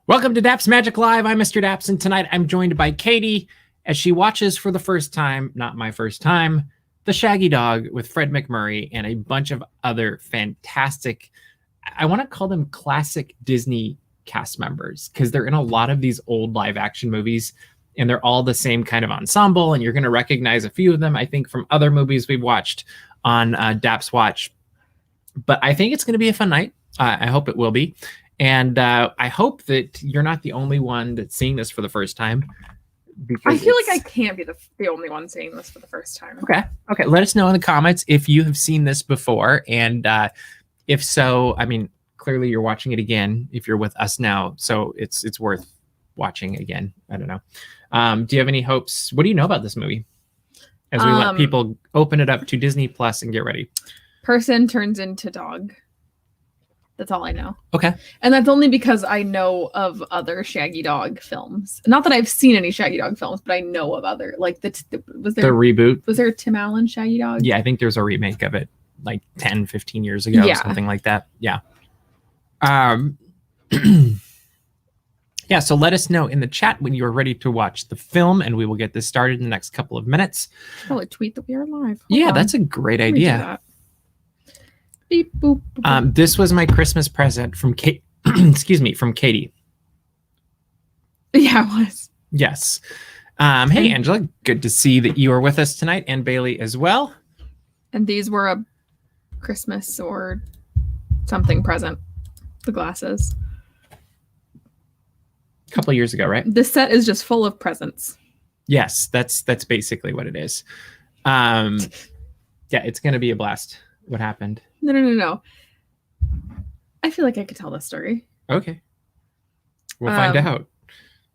Welcome to DAPS Magic Live. I'm Mr. DAPS, and tonight I'm joined by Katie as she watches for the first time, not my first time, The Shaggy Dog with Fred McMurray and a bunch of other fantastic, I want to call them classic Disney cast members, because they're in a lot of these old live action movies, and they're all the same kind of ensemble, and you're going to recognize a few of them, I think, from other movies we've watched on DAPS Watch. But I think it's going to be a fun night. I hope it will be. And I hope that you're not the only one that's seeing this for the first time. I feel like I can't be the only one seeing this for the first time. Okay. Let us know in the comments if you have seen this before. And if so, I mean, clearly you're watching it again if you're with us now. So it's worth watching again. I don't know. Do you have any hopes? What do you know about this movie? As we let people open it up to Disney Plus and get ready. Person turns into dog. That's all I know. Okay. And that's only because I know of other Shaggy Dog films. Not that I've seen any Shaggy Dog films, but I know of other. Like, was there the reboot? Was there a Tim Allen Shaggy Dog? Yeah, I think there's a remake of it like 10, 15 years ago, something like that. Yeah. Yeah, so let us know in the chat when you're ready to watch the film, and we will get this started in the next couple of minutes. Probably tweet that we are live. Hold on. That's a great idea. Beep, boop, boop. This was my Christmas present from Kate. Excuse me, from Katie. Yeah, it was. Yes. Hey, Angela, good to see that you are with us tonight, and Bailey as well. And these were a Christmas or something present. The glasses. A couple of years ago, right? This set is just full of presents. Yes, that's basically what it is. Yeah, it's gonna be a blast. What happened? No. I feel like I could tell this story. Okay. We'll find out.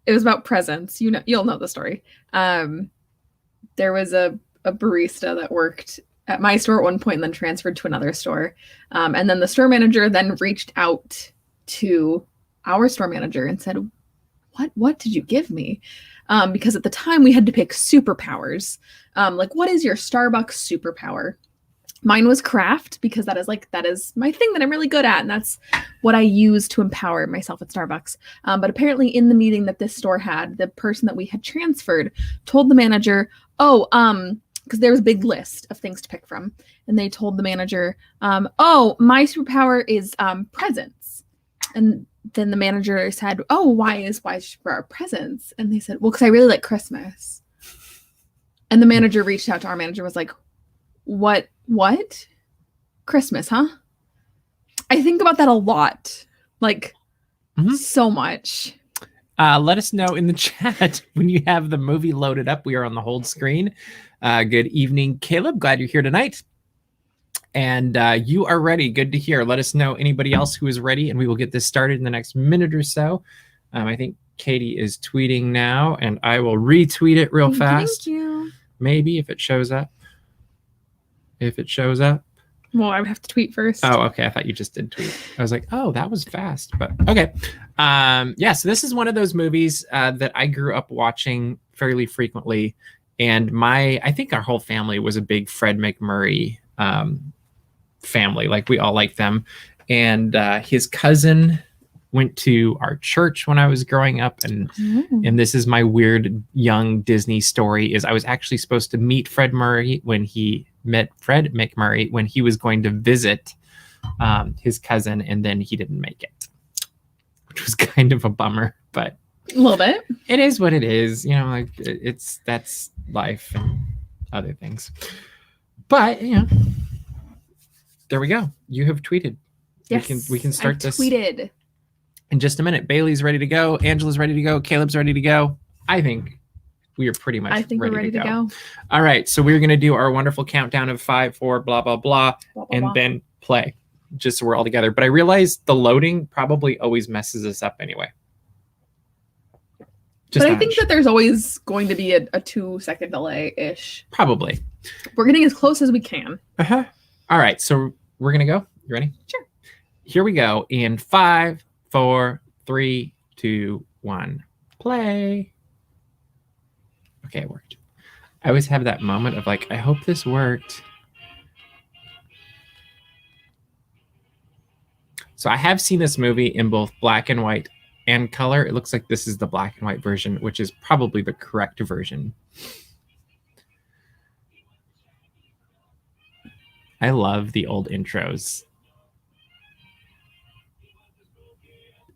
It was about presents. You'll know the story. There was a barista that worked at my store at one point and then transferred to another store. And then the store manager then reached out to our store manager and said, what did you give me? Because at the time we had to pick superpowers. Like, what is your Starbucks superpower? Mine was craft, because that is my thing that I'm really good at, and that's what I use to empower myself at Starbucks. But apparently in the meeting that this store had, the person that we had transferred told the manager, because there was a big list of things to pick from, and they told the manager, my superpower is presents. And then the manager said, why for our presents? And they said, well, because I really like Christmas. And the manager reached out to our manager, was like, What? Christmas, huh? I think about that a lot. Like, so much. Let us know in the chat when you have the movie loaded up. We are on the hold screen. Good evening, Caleb. Glad you're here tonight. And you are ready. Good to hear. Let us know anybody else who is ready, and we will get this started in the next minute or so. I think Katie is tweeting now, and I will retweet it real fast. Thank you. Maybe if it shows up. Well, I would have to tweet first. Oh, okay. I thought you just did tweet. I was like, oh, that was fast, but okay. Yeah, so this is one of those movies that I grew up watching fairly frequently. And I think our whole family was a big Fred McMurray family. Like, we all liked them. And his cousin went to our church when I was growing up. And this is my weird young Disney story, is I was actually supposed to meet Fred McMurray when he was going to visit his cousin, and then he didn't make it, which was kind of a bummer, but a little bit. It is what it is, like that's life and other things. But there we go. You have tweeted. Yes, we can start this. Tweeted in just a minute. Bailey's ready to go. Angela's ready to go. Caleb's ready to go. I think we are pretty much ready to go. All right. So we're going to do our wonderful countdown of 5, 4, blah, blah, blah, and then play, just so we're all together. But I realized the loading probably always messes us up anyway. But I think that there's always going to be a 2-second delay-ish. Probably. We're getting as close as we can. All right. So we're going to go. You ready? Sure. Here we go. In 5, 4, 3, 2, 1. Play. Okay, it worked. I always have that moment of like, I hope this worked. So I have seen this movie in both black and white and color, it looks like this is the black and white version, which is probably the correct version. I love the old intros.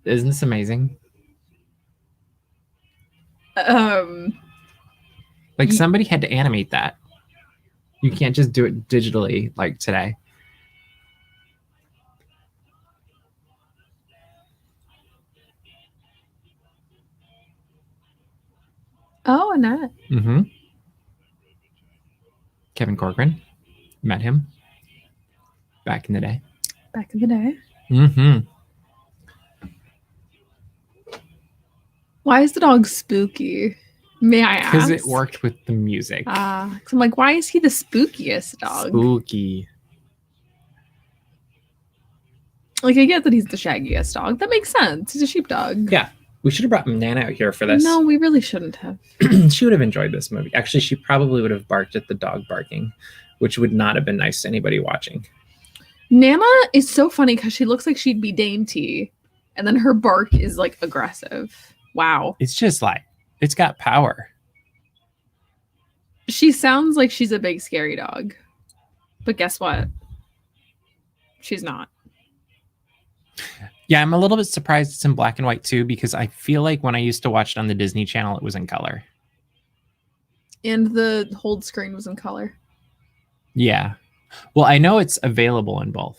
Isn't this amazing? Like somebody had to animate that. You can't just do it digitally like today. Oh, Annette. Mm-hmm. Kevin Corcoran. Met him back in the day. Back in the day. Mm-hmm. Why is the dog spooky? May I ask? Because it worked with the music. I'm like, why is he the spookiest dog? Spooky. Like, I get that he's the shaggiest dog. That makes sense. He's a sheepdog. Yeah. We should have brought Nana out here for this. No, we really shouldn't have. She would have enjoyed this movie. Actually, she probably would have barked at the dog barking, which would not have been nice to anybody watching. Nana is so funny because she looks like she'd be dainty, and then her bark is like aggressive. Wow. It's just like, it's got power. She sounds like she's a big scary dog. But guess what? She's not. Yeah, I'm a little bit surprised it's in black and white too, because I feel like when I used to watch it on the Disney Channel, it was in color. And the hold screen was in color. Yeah. Well, I know it's available in both.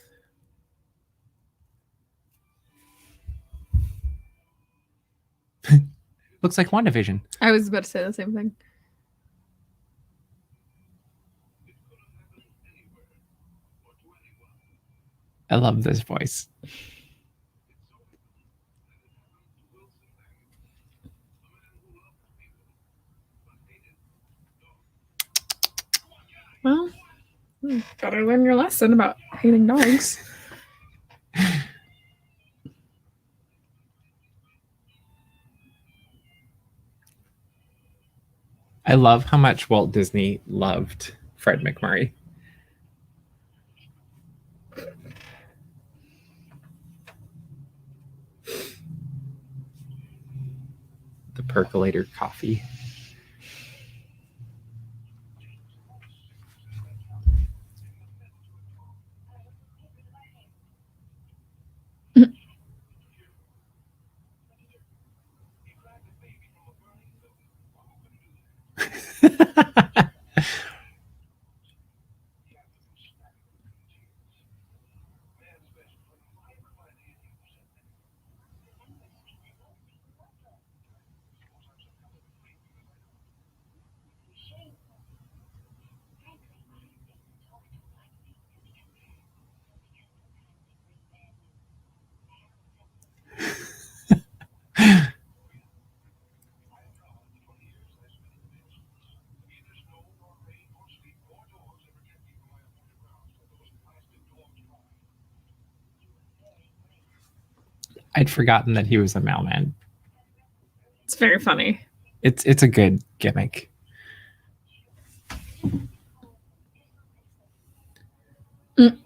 Looks like WandaVision. I was about to say the same thing. I love this voice. Well, gotta learn your lesson about hating dogs. I love how much Walt Disney loved Fred McMurray. The percolator coffee. I'd forgotten that he was a mailman. It's very funny. It's a good gimmick. Mm.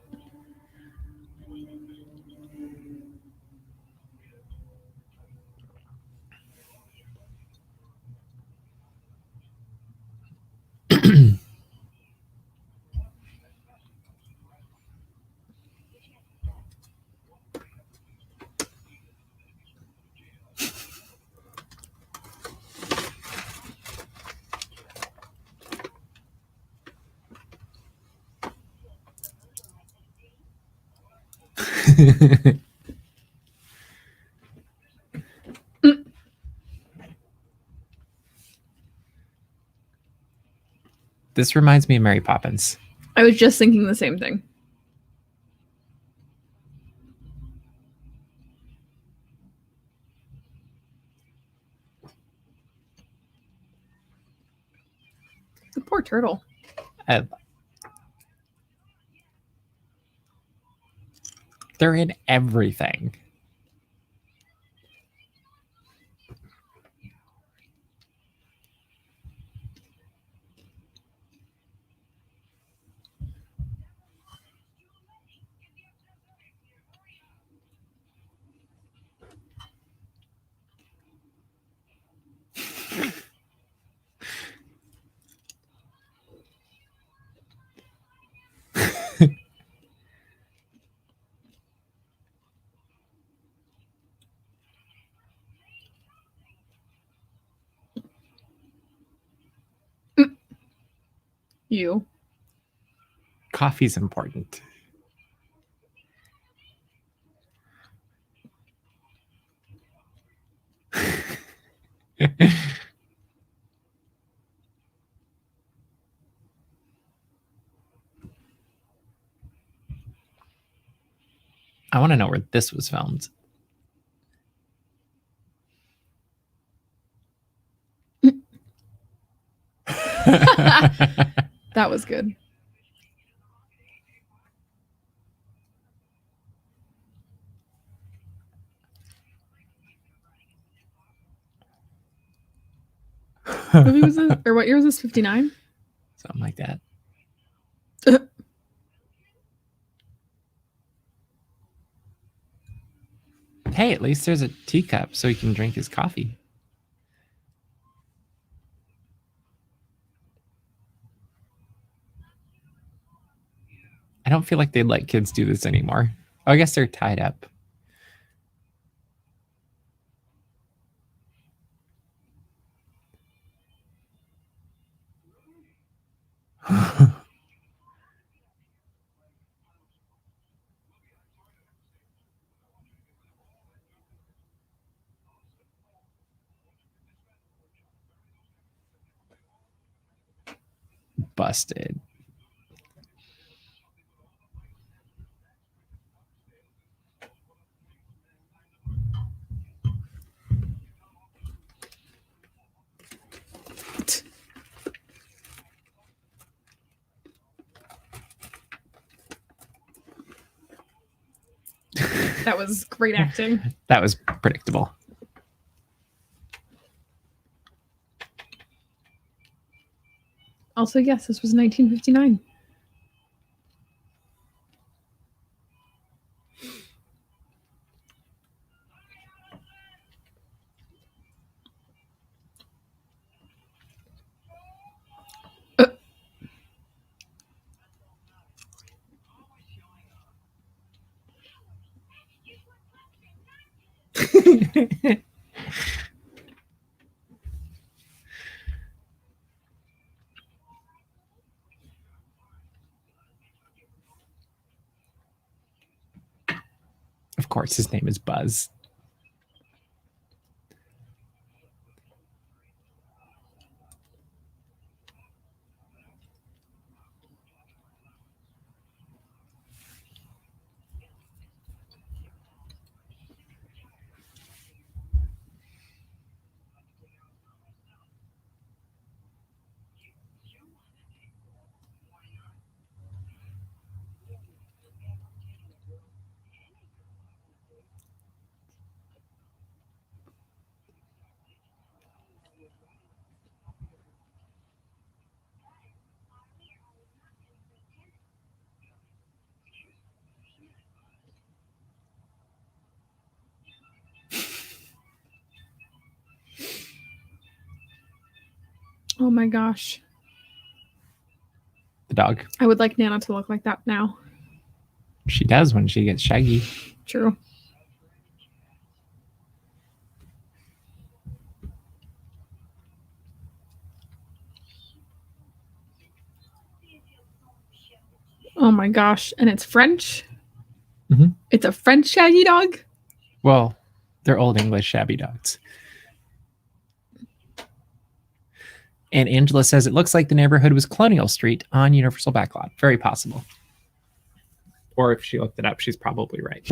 This reminds me of Mary Poppins. I was just thinking the same thing. The poor turtle. They're in everything. You. Coffee's important. I want to know where this was filmed. That was good. What movie was this? Or what year was this? 59? Something like that. Hey, at least there's a teacup so he can drink his coffee. I don't feel like they'd let kids do this anymore. Oh, I guess they're tied up. Busted. That was great acting. That was predictable. Also, yes, this was 1959. Of course, his name is Buzz. Oh my gosh. The dog. I would like Nana to look like that now. She does when she gets Shaggy. True. Oh my gosh. And it's French? Mhm. It's a French Shaggy Dog? Well, they're Old English shabby dogs. And Angela says it looks like the neighborhood was Colonial Street on Universal Backlot. Very possible. Or if she looked it up, she's probably right.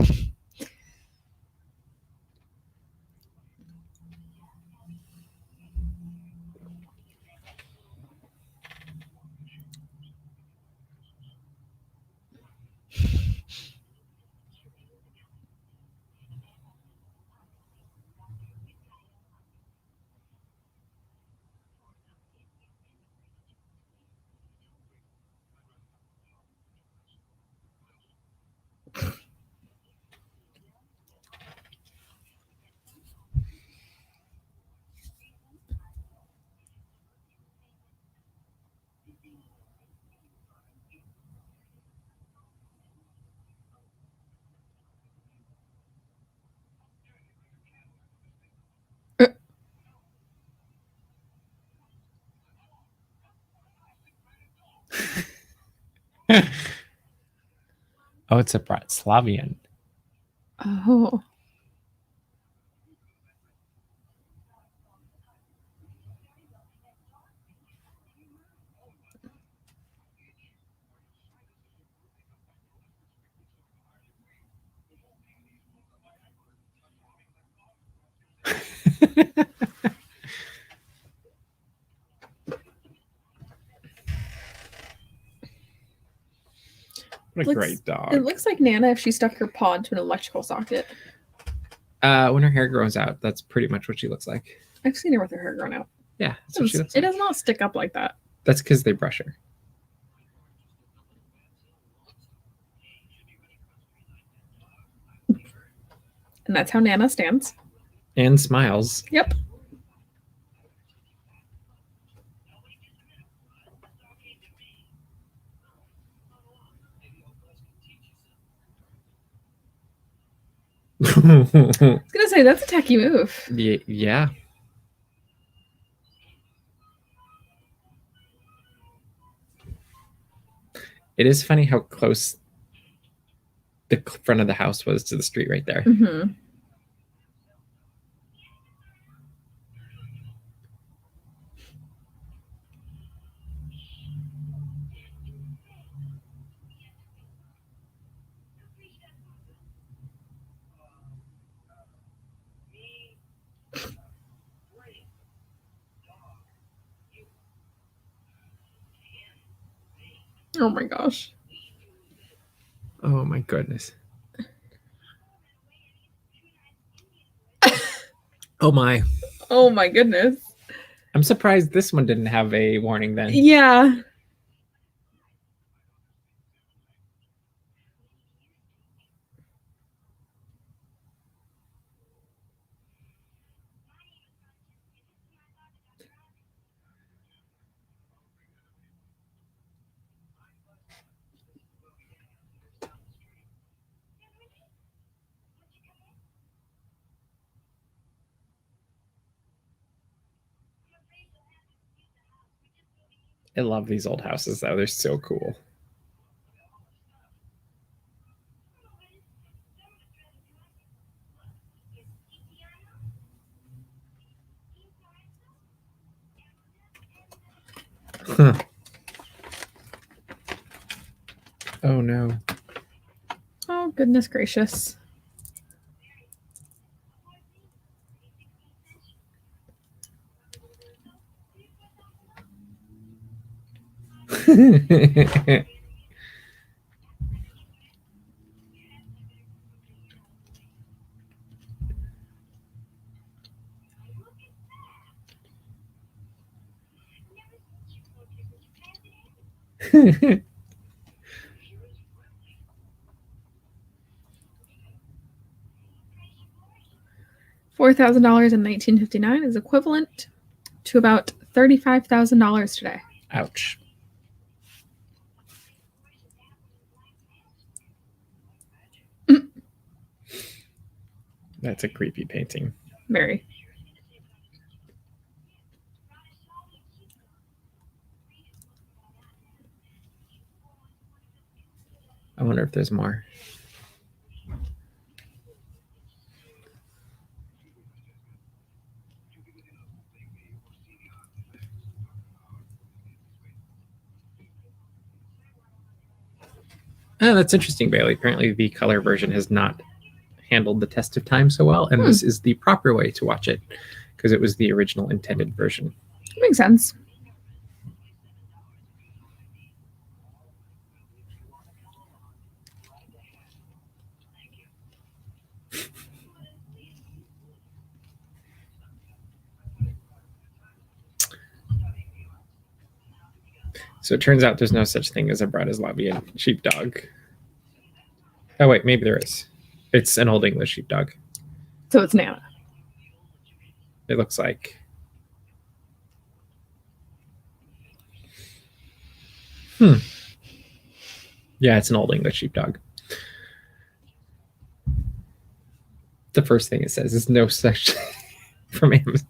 Oh, it's a Bratislavian. Oh. What a great dog. It looks like Nana if she stuck her paw into an electrical socket. When her hair grows out, that's pretty much what she looks like. I've seen her with her hair grown out. Yeah, that's what she looks like. It does not stick up like that. That's because they brush her. And that's how Nana stands. And smiles. Yep. I was gonna say that's a tacky move. Yeah. It is funny how close the front of the house was to the street right there. Mm-hmm. Oh my gosh. Oh my goodness. Oh my. Oh my goodness. I'm surprised this one didn't have a warning then. Yeah. I love these old houses though. They're so cool. Huh. Oh no. Oh goodness gracious. $4,000 in 1959 is equivalent to about $35,000 today. Ouch. That's a creepy painting. Very. I wonder if there's more. Oh, that's interesting, Bailey. Apparently the color version has not handled the test of time so well, and this is the proper way to watch it because it was the original intended version. Makes sense. So it turns out there's no such thing as a Bratislavian sheepdog. Oh wait, maybe there is. It's an Old English sheepdog. So it's Nana. It looks like. Yeah, it's an Old English sheepdog. The first thing it says is no such from Amazon.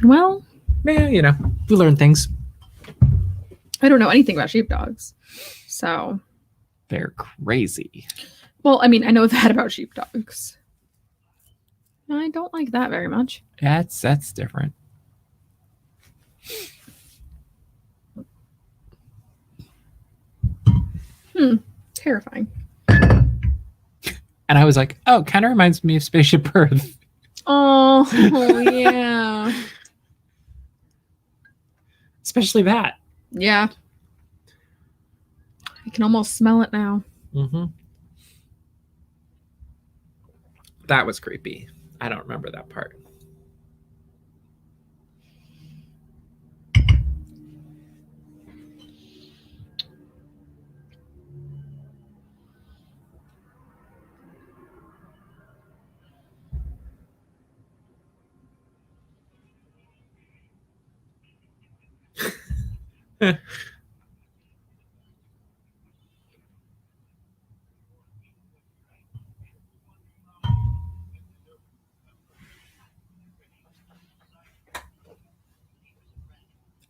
Well, Yeah, you know, we learn things. I don't know anything about sheepdogs. So, they're crazy. well, I mean, I know that about sheepdogs. I don't like that very much. That's different. Terrifying. And I was like, oh, kind of reminds me of Spaceship Earth. Oh, yeah. Especially that. Yeah. I can almost smell it now. Mm-hmm. That was creepy. I don't remember that part.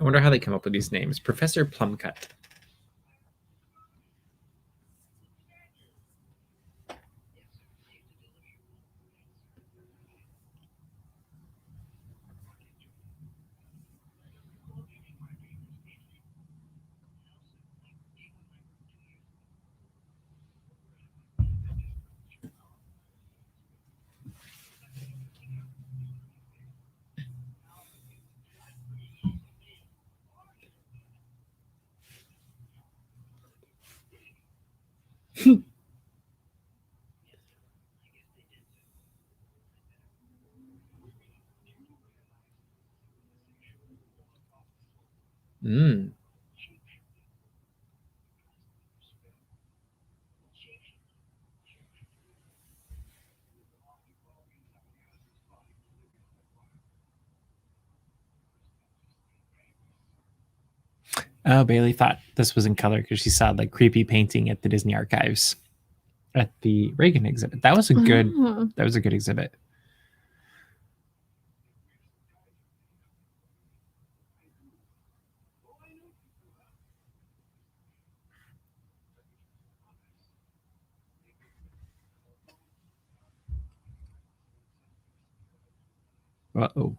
I wonder how they come up with these names. Professor Plumcut. Mm. Oh, Bailey thought this was in color because she saw like creepy painting at the Disney Archives at the Reagan exhibit. That was a good. Oh. That was a good exhibit. Uh-oh.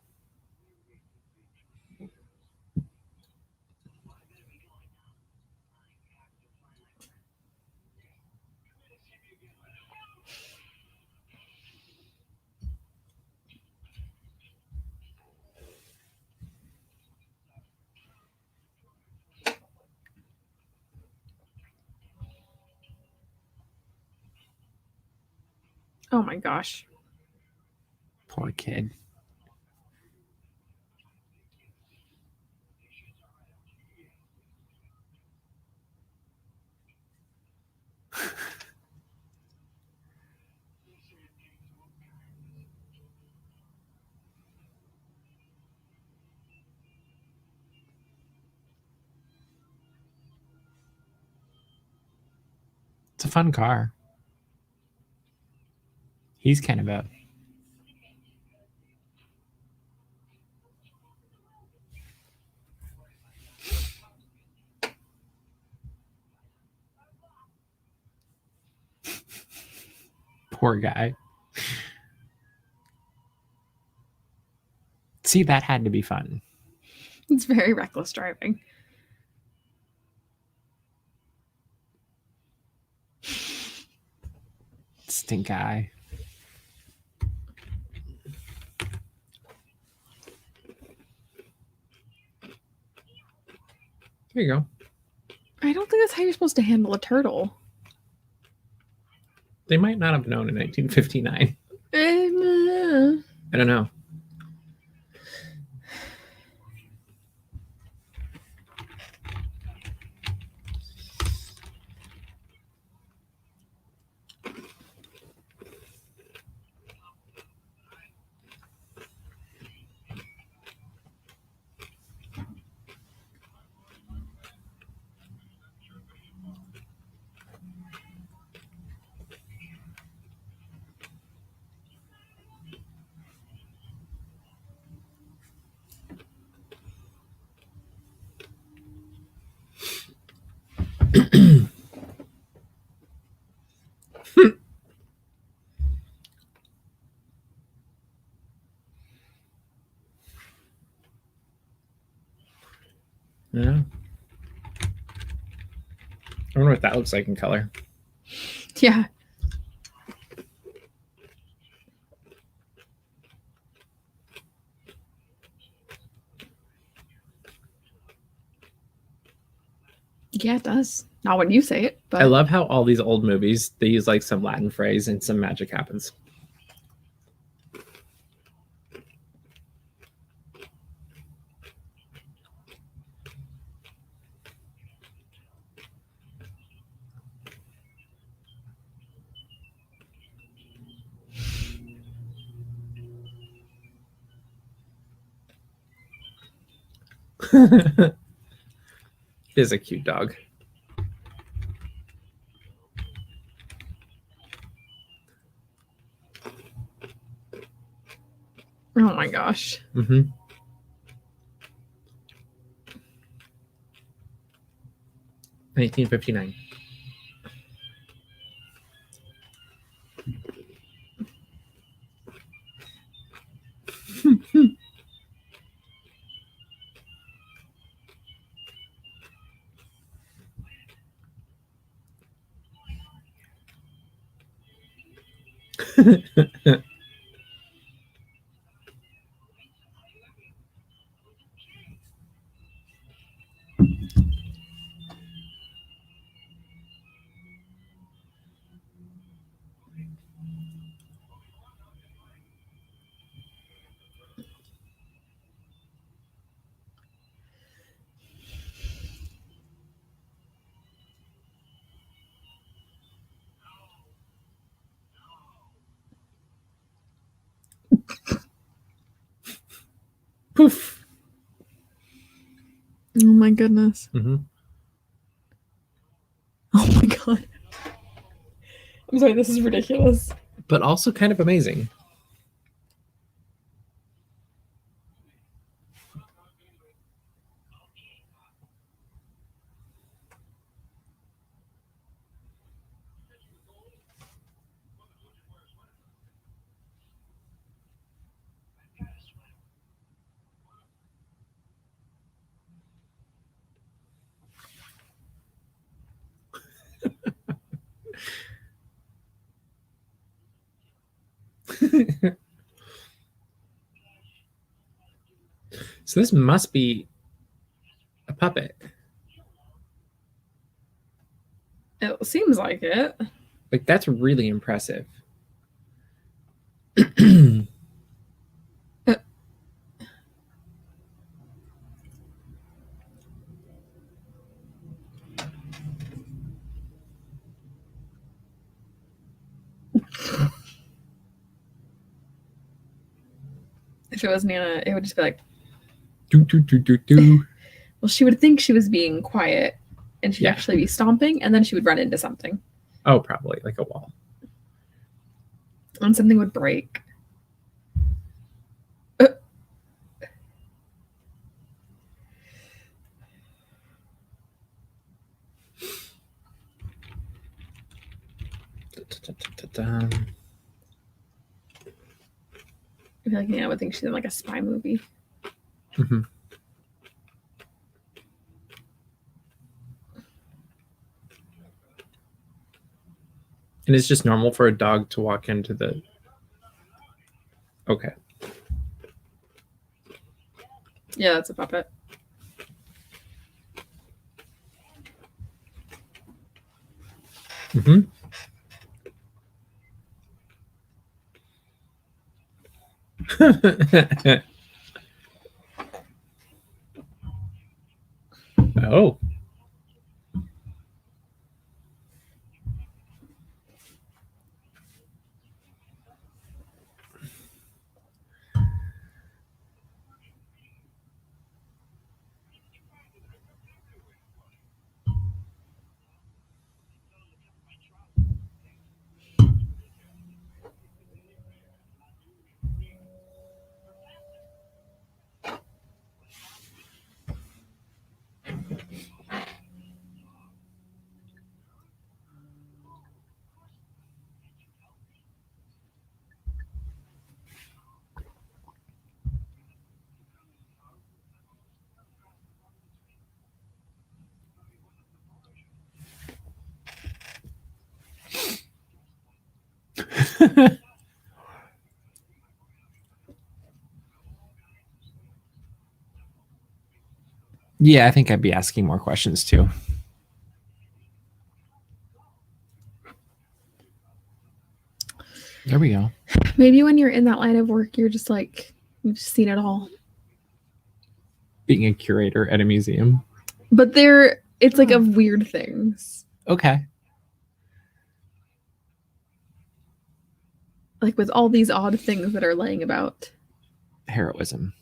Oh my gosh. Poor kid. It's a fun car. He's kind of a poor guy. See, that had to be fun. It's very reckless driving. Stink eye. There you go. I don't think that's how you're supposed to handle a turtle. They might not have known in 1959. I don't know. Yeah. I wonder what that looks like in color. Yeah. Yeah, it does. Not when you say it, but I love how all these old movies, they use like some Latin phrase and some magic happens. It is a cute dog. oh my gosh. Mm-hmm. $19.59. Poof. Oh my goodness. Mm-hmm. Oh my god. I'm sorry, this is ridiculous. But also kind of amazing. So this must be a puppet. It seems like it. Like, that's really impressive. If it was Nana, it would just be like, do, do, do, do, do. well, she would think she was being quiet and she'd Yeah. actually be stomping and then she would run into something Oh, probably like a wall. and something would break. Da-da-da-da-da. I feel like Nana would think she's in like a spy movie. Mm-hmm. And it's just normal for a dog to walk into the. Okay. Yeah, that's a puppet. Mm-hmm. Oh. Yeah, I think I'd be asking more questions too. There we go. Maybe when you're in that line of work, you're just like, you've seen it all. Being a curator at a museum. But it's like of weird things. Okay. Like with all these odd things that are laying about. Heroism.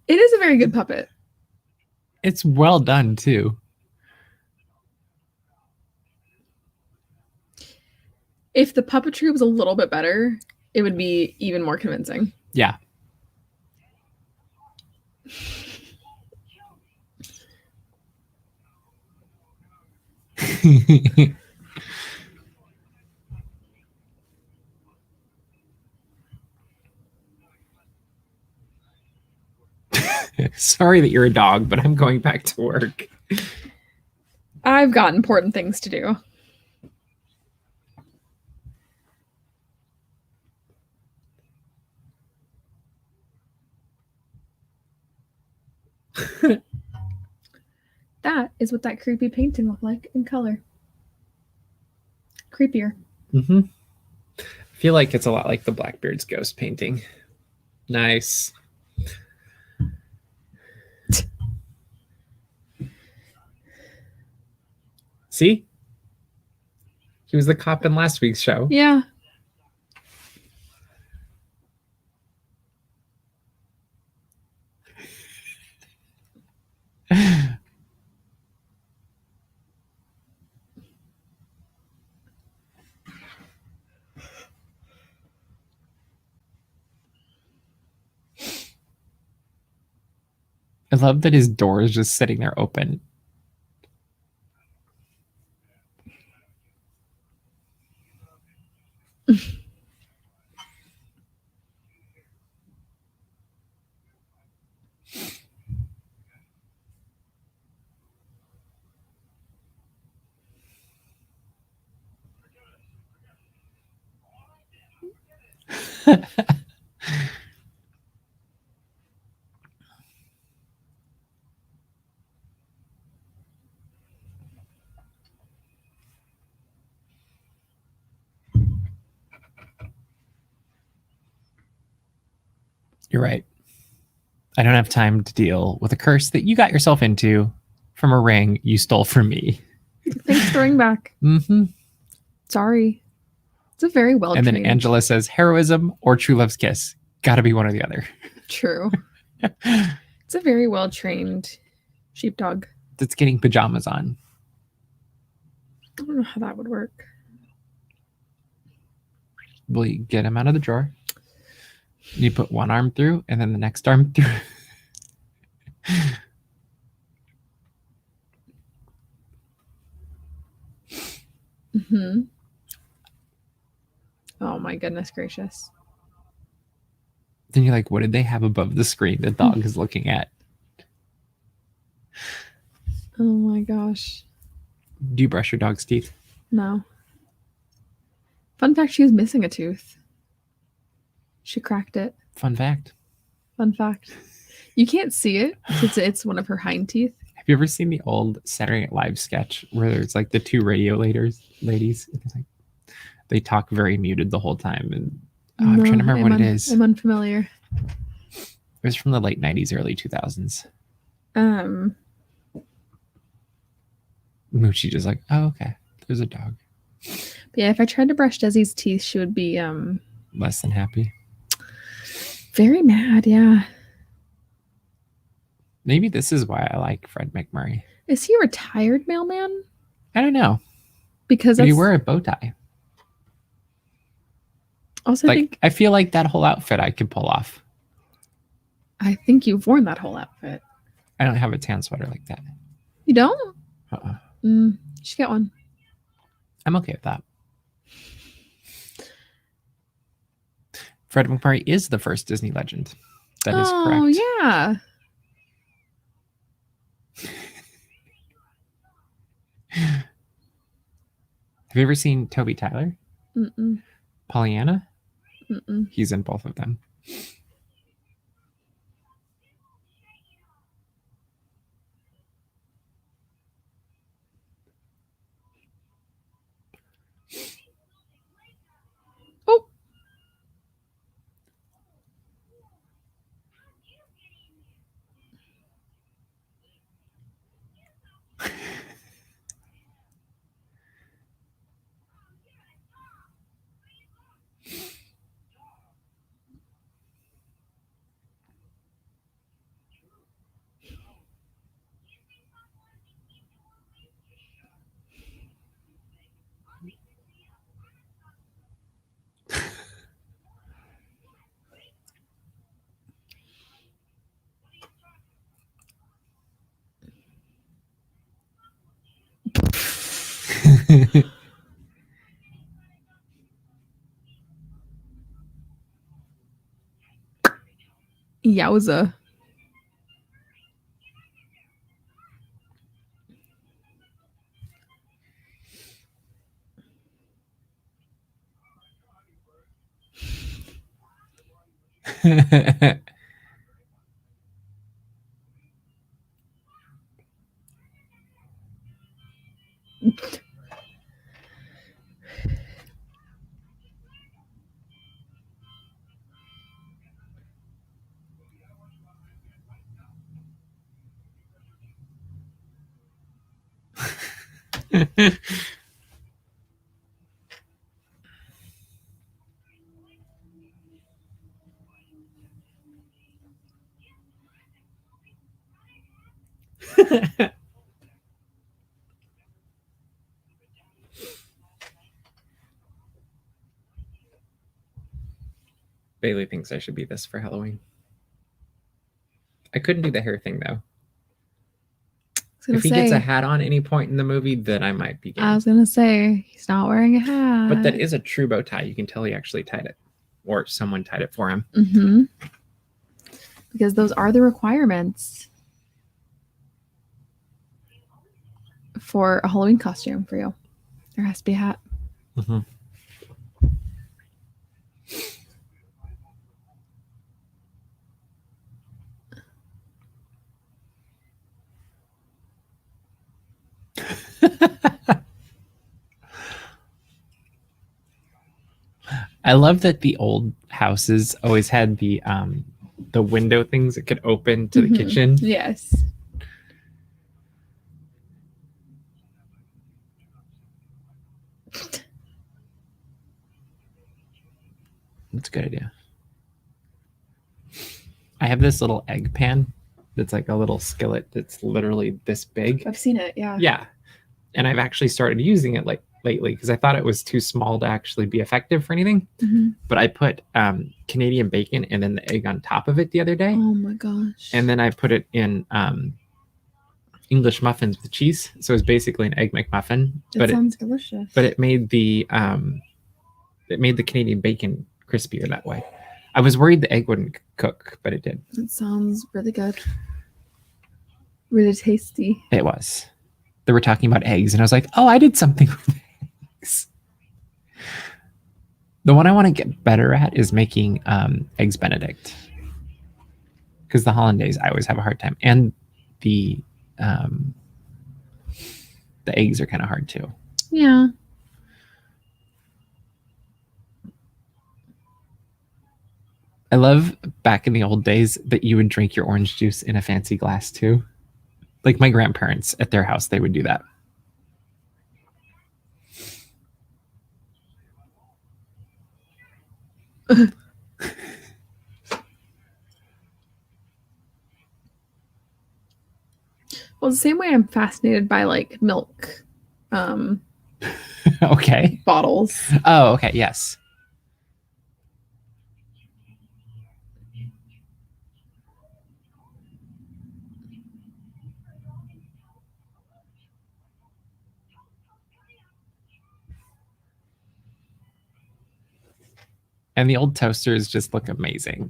It is a very good puppet. It's well done too. If the puppetry was a little bit better, it would be even more convincing. Yeah. Sorry that you're a dog, but I'm going back to work. I've got important things to do. That is what that creepy painting looked like in color. Creepier. Mm-hmm. I feel like it's a lot like the Blackbeard's ghost painting. Nice. See? He was the cop in last week's show. Yeah. I love that his door is just sitting there open. You're right. I don't have time to deal with a curse that you got yourself into from a ring you stole from me. Thanks for ring back. Mm-hmm. Sorry. It's a very well And then Angela says heroism or true love's kiss. Gotta be one or the other. True. It's a very well trained sheepdog. That's getting pajamas on. I don't know how that would work. Will you get him out of the drawer? You put one arm through and then the next arm through. Mm-hmm. Oh my goodness gracious. Then you're like, what did they have above the screen the dog is looking at? Oh my gosh. Do you brush your dog's teeth? No. Fun fact, she was missing a tooth. She cracked it. Fun fact. Fun fact. You can't see it. It's one of her hind teeth. Have you ever seen the old Saturday Night Live sketch where there's like the two radio ladies? Like, they talk very muted the whole time. And I'm trying to remember what it is. I'm unfamiliar. It was from the late 90s, early 2000s. Moochie just like, oh, okay. There's a dog. But yeah, if I tried to brush Desi's teeth, she would be less than happy. Very mad, yeah. Maybe this is why I like Fred McMurray. Is he a retired mailman? I don't know. Because you wear a bow tie. Also, I feel like that whole outfit I could pull off. I think you've worn that whole outfit. I don't have a tan sweater like that. You don't? You should get one. I'm okay with that. Fred MacMurray is the first Disney legend. That is correct. Oh, yeah. Have you ever seen Toby Tyler? Mm-mm. Pollyanna? Mm-mm. He's in both of them. Oh. Yowza. Bailey thinks I should be this for Halloween. I couldn't do the hair thing though. If he gets a hat on any point in the movie, then I might be game. I was gonna say he's not wearing a hat. But that is a true bow tie. You can tell he actually tied it, or someone tied it for him. Mm-hmm. Because those are the requirements for a Halloween costume for you. There has to be a hat. Mm-hmm. I love that the old houses always had the window things that could open to the kitchen. Yes. That's a good idea. I have this little egg pan that's like a little skillet that's literally this big. I've seen it, yeah. Yeah. And I've actually started using it like lately because I thought it was too small to actually be effective for anything. Mm-hmm. But I put Canadian bacon and then the egg on top of it the other day. Oh my gosh. And then I put it in English muffins with cheese. So it's basically an egg McMuffin. It sounds delicious. But it made the Canadian bacon crispier that way. I was worried the egg wouldn't cook, but it did. It sounds really good. Really tasty. It was. They were talking about eggs, and I was like, oh, I did something with eggs. The one I want to get better at is making eggs Benedict. Because the hollandaise, I always have a hard time. And the eggs are kind of hard too. Yeah. I love back in the old days that you would drink your orange juice in a fancy glass too. Like my grandparents at their house, they would do that. Well, the same way I'm fascinated by like milk okay. bottles. Oh, okay. Yes. And the old toasters just look amazing.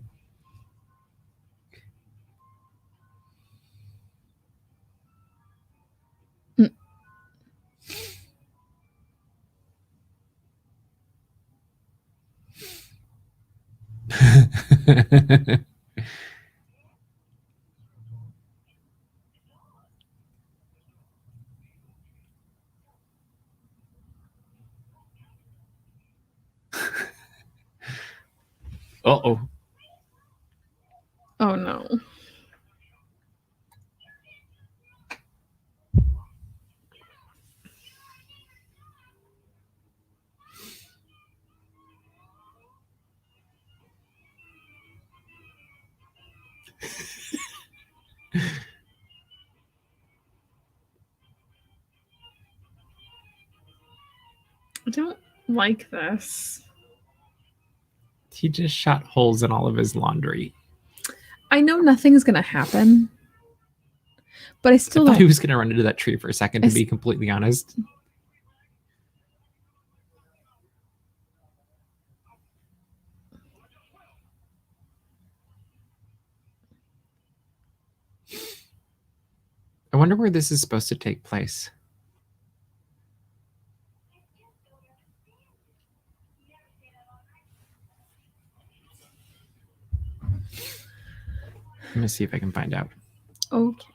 Uh-oh. Oh no. I don't like this. He just shot holes in all of his laundry. I know nothing's gonna happen, but I still I thought don't. he was going to run into that tree for a second, to be completely honest. I wonder where this is supposed to take place. Let me see if I can find out. Okay.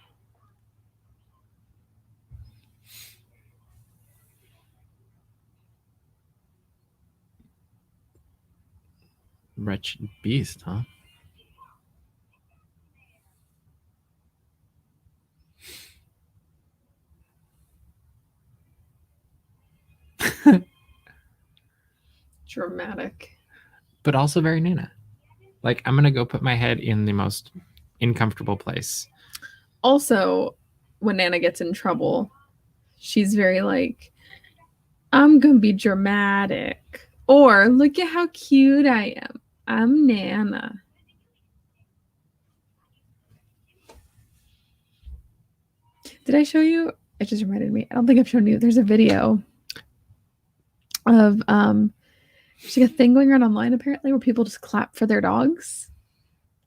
Wretched beast, huh? Dramatic. But also very Nana. Like, I'm going to go put my head in the most uncomfortable place. Also, when Nana gets in trouble, she's very like, I'm gonna be dramatic. Or look at how cute I am. I'm Nana. Did I show you? It just reminded me. I don't think I've shown you. There's a video of there's like a thing going around online apparently where people just clap for their dogs.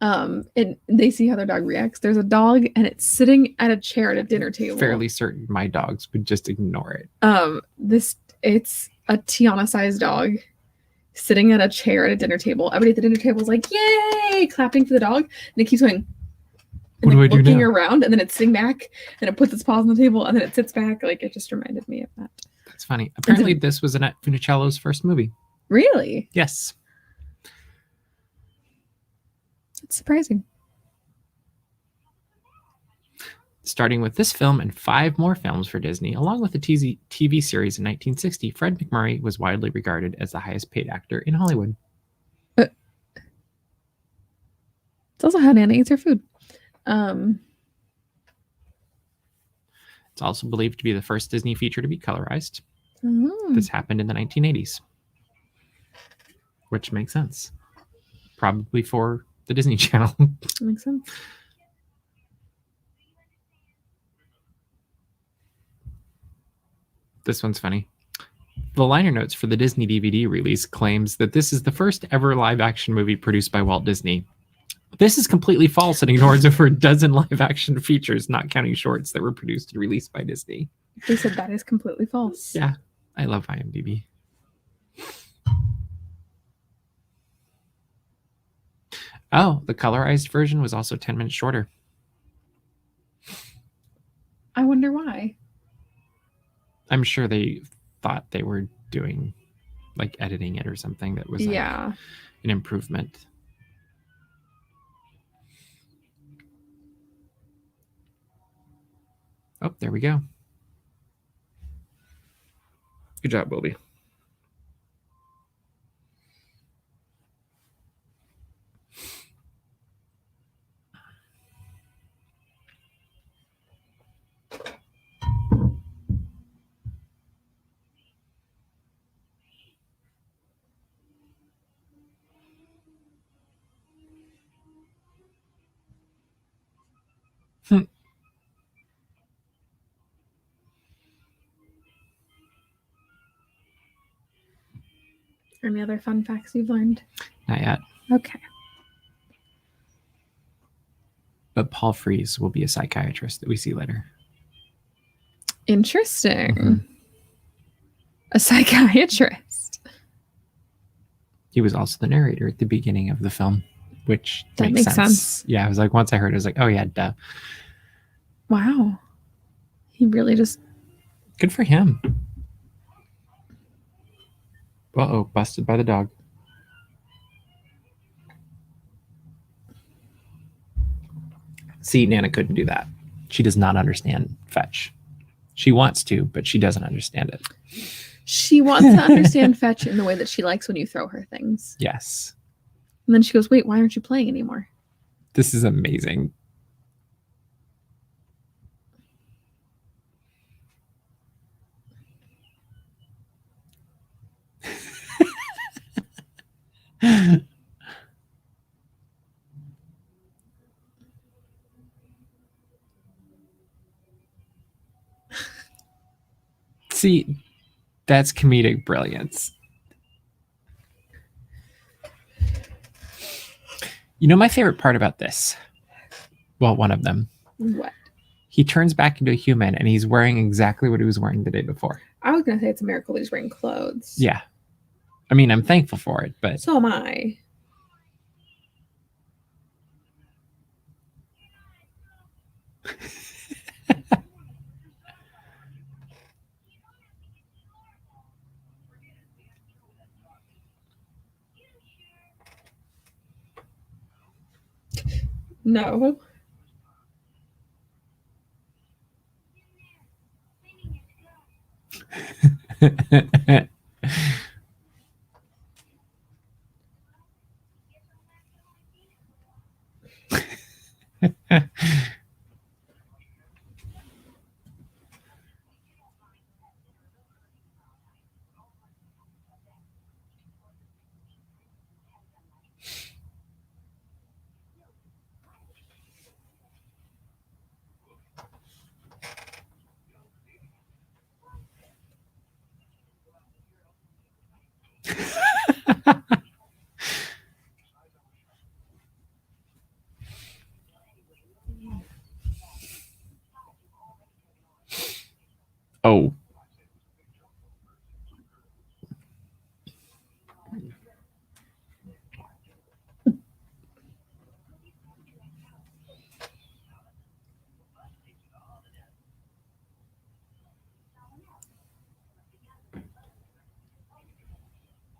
And they see how their dog reacts. There's a dog and it's sitting at a chair at a dinner table. Fairly certain my dogs would just ignore it. It's a Tiana-sized dog sitting at a chair at a dinner table. Everybody at the dinner table is like, yay, clapping for the dog. And it keeps going. What do I do looking now? around, and then it's sitting back, and it puts its paws on the table, and then it sits back. Like, it just reminded me of that. That's funny. Apparently, this was Annette Funicello's first movie. Really? Yes. It's surprising. Starting with this film and 5 more films for Disney, along with a TV series in 1960, Fred MacMurray was widely regarded as the highest paid actor in Hollywood. It's also how Nana eats her food. It's also believed to be the first Disney feature to be colorized. Oh. This happened in the 1980s, which makes sense. Probably for the Disney Channel. Makes sense. This one's funny. The liner notes for the Disney DVD release claims that this is the first ever live-action movie produced by Walt Disney. This is completely false and ignores over a dozen live-action features, not counting shorts that were produced and released by Disney. They said that is completely false. Yeah, I love IMDb. Oh, the colorized version was also 10 minutes shorter. I wonder why. I'm sure they thought they were doing, like, editing it or something that was like an improvement. Oh, there we go. Good job, Bobby. Any other fun facts you've learned? Not yet. Okay. But Paul Frees will be a psychiatrist that we see later. Interesting. Mhm. A psychiatrist. He was also the narrator at the beginning of the film, which That makes makes sense. sense. Yeah, I was like, once I heard it, I was like, oh yeah, duh. Wow. He really just. Good for him. Uh-oh, busted by the dog. See, Nana couldn't do that. She does not understand fetch. She wants to, but she doesn't understand it. She wants to understand fetch in the way that she likes when you throw her things. Yes. And then she goes, wait, why aren't you playing anymore? This is amazing. See, that's comedic brilliance. You know my favorite part about this? Well, one of them. What? He turns back into a human and he's wearing exactly what he was wearing the day before. I was going to say it's a miracle that he's wearing clothes. Yeah. I mean, I'm thankful for it, but... So am I. No. Oh.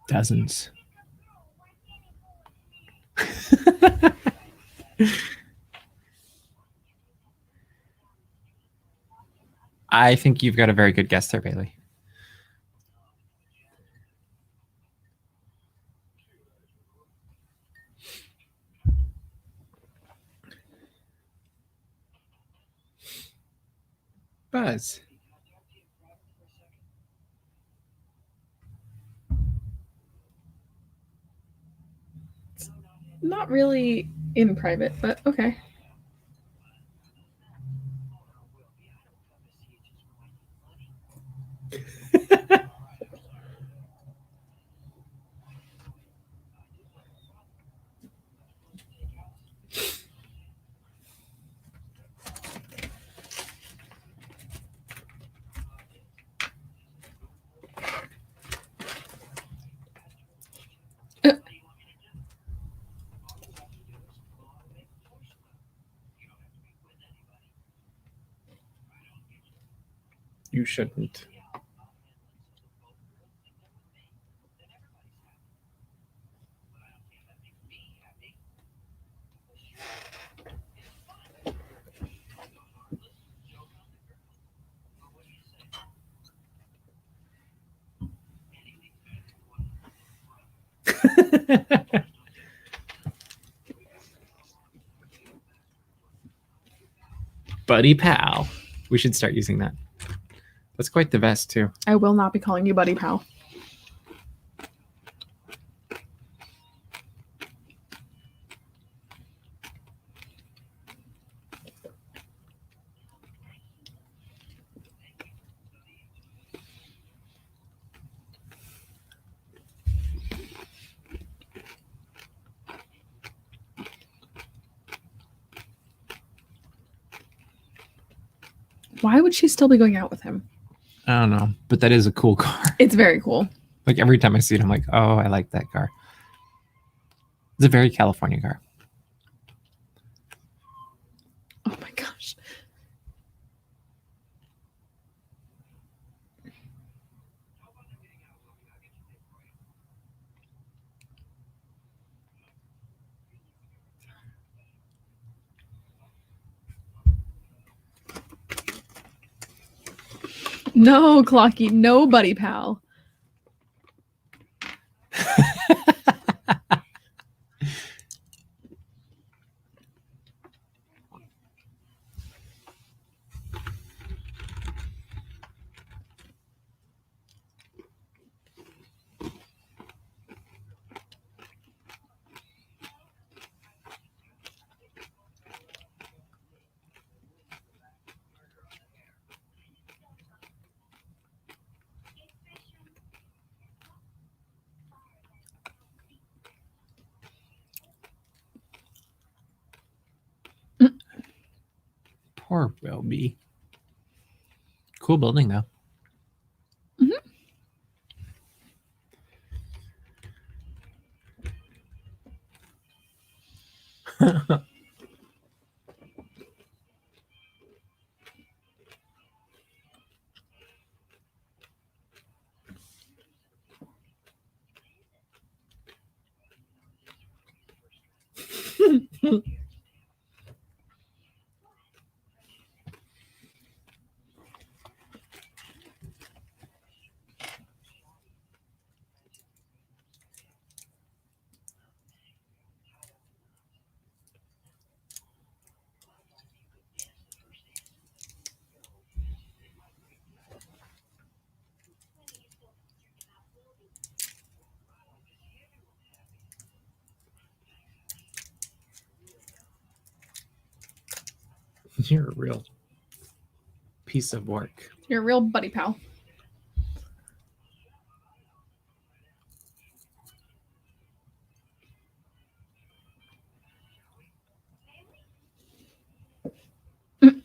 Dozens. I think you've got a very good guess there, Bailey. Buzz. Not really in private, but okay. You shouldn't. Buddy pal. We should start using that. That's quite the vest, too. I will not be calling you Buddy Pal. Why would she still be going out with him? I don't know, but that is a cool car. It's very cool. Like every time I see it, I'm like, oh, I like that car. It's a very California car. Oh my gosh. No, Clocky, no buddy pal. Poor Wilby. Cool building, though. You're a real piece of work. You're a real buddy pal. It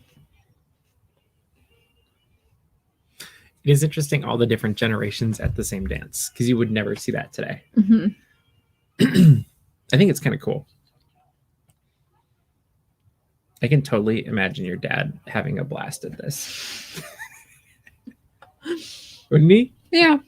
is interesting, all the different generations at the same dance, because you would never see that today. I think it's kind of cool. I can totally imagine your dad having a blast at this. Wouldn't he? Yeah.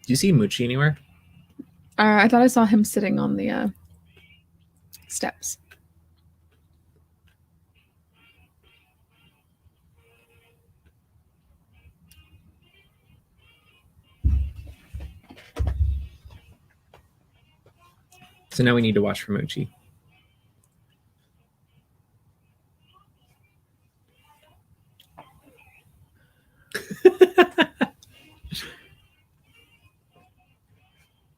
Do you see Moochie anywhere? I thought I saw him sitting on the steps. So now we need to watch for Moochie.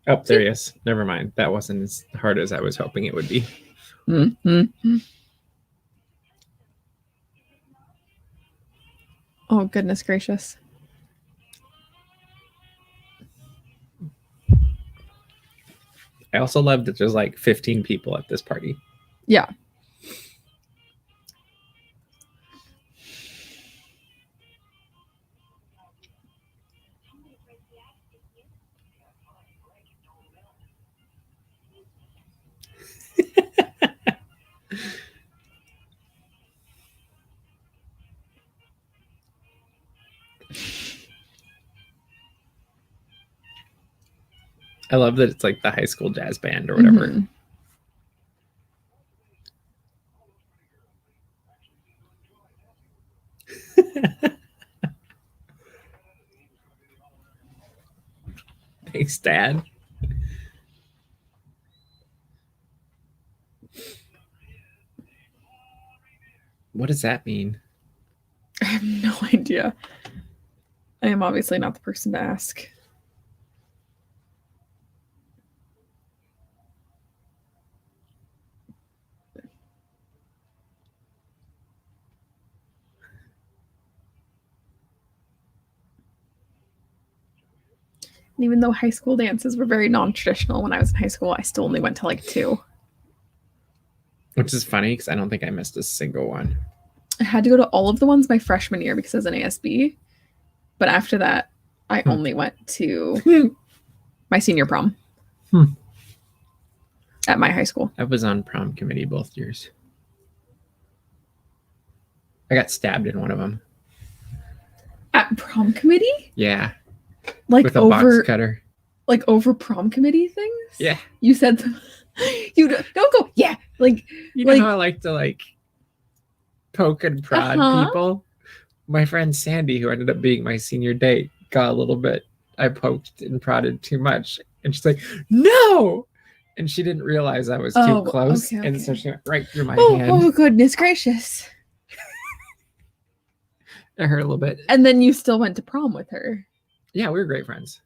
Oh, there he is. Never mind. That wasn't as hard as I was hoping it would be. Mm-hmm. Oh, goodness gracious. I also love that there's like 15 people at this party. Yeah. I love that it's like the high school jazz band or whatever. Mm-hmm. Thanks, Dad. does that mean? I have no idea. I am obviously not the person to ask. And even though high school dances were very non-traditional when I was in high school, I still only went to like 2. Which is funny because I don't think I missed a single one. I had to go to all of the ones my freshman year because I was an ASB. But after that, I only went to my senior prom at my high school. I was on prom committee both years. I got stabbed in one of them. At prom committee? Yeah. Like with a over box cutter. Like over prom committee things? Yeah. You said you don't go, yeah. Like you know how I like to like poke and prod people? My friend Sandy, who ended up being my senior date, got a little bit, I poked and prodded too much. And she's like, no! And she didn't realize I was too close. Okay. And so she went right through my hand. Oh, goodness gracious. It hurt a little bit. And then you still went to prom with her. Yeah, we were great friends.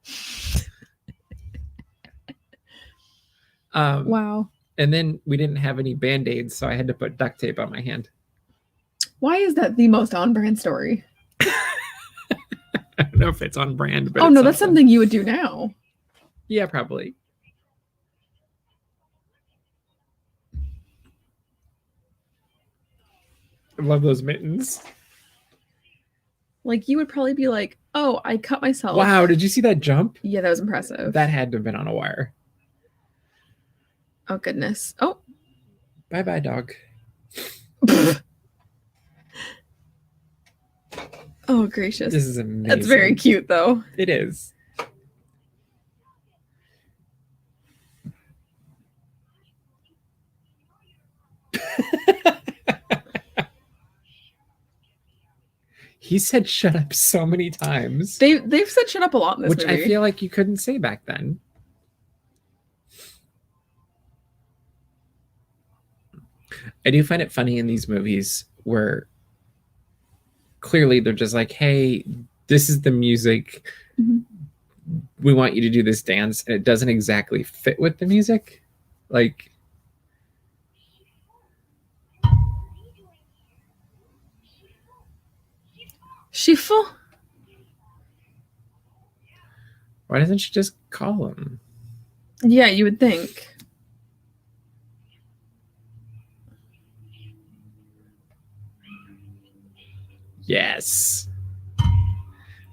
Wow. And then we didn't have any Band-Aids, so I had to put duct tape on my hand. Why is that the most on-brand story? I don't know if it's on brand, but no, that's something you would do now. Yeah, probably. I love those mittens. Like, you would probably be like, oh, I cut myself. Wow, did you see that jump? Yeah, that was impressive. That had to have been on a wire. Oh, goodness. Oh. Bye-bye, dog. Oh, gracious. This is amazing. That's very cute, though. It is. He said shut up so many times. They've said shut up a lot in this movie. Which I feel like you couldn't say back then. I do find it funny in these movies where clearly they're just like, hey, this is the music. Mm-hmm. We want you to do this dance. And it doesn't exactly fit with the music. Like, Schifel? Why doesn't she just call him? Yeah, you would think. Yes.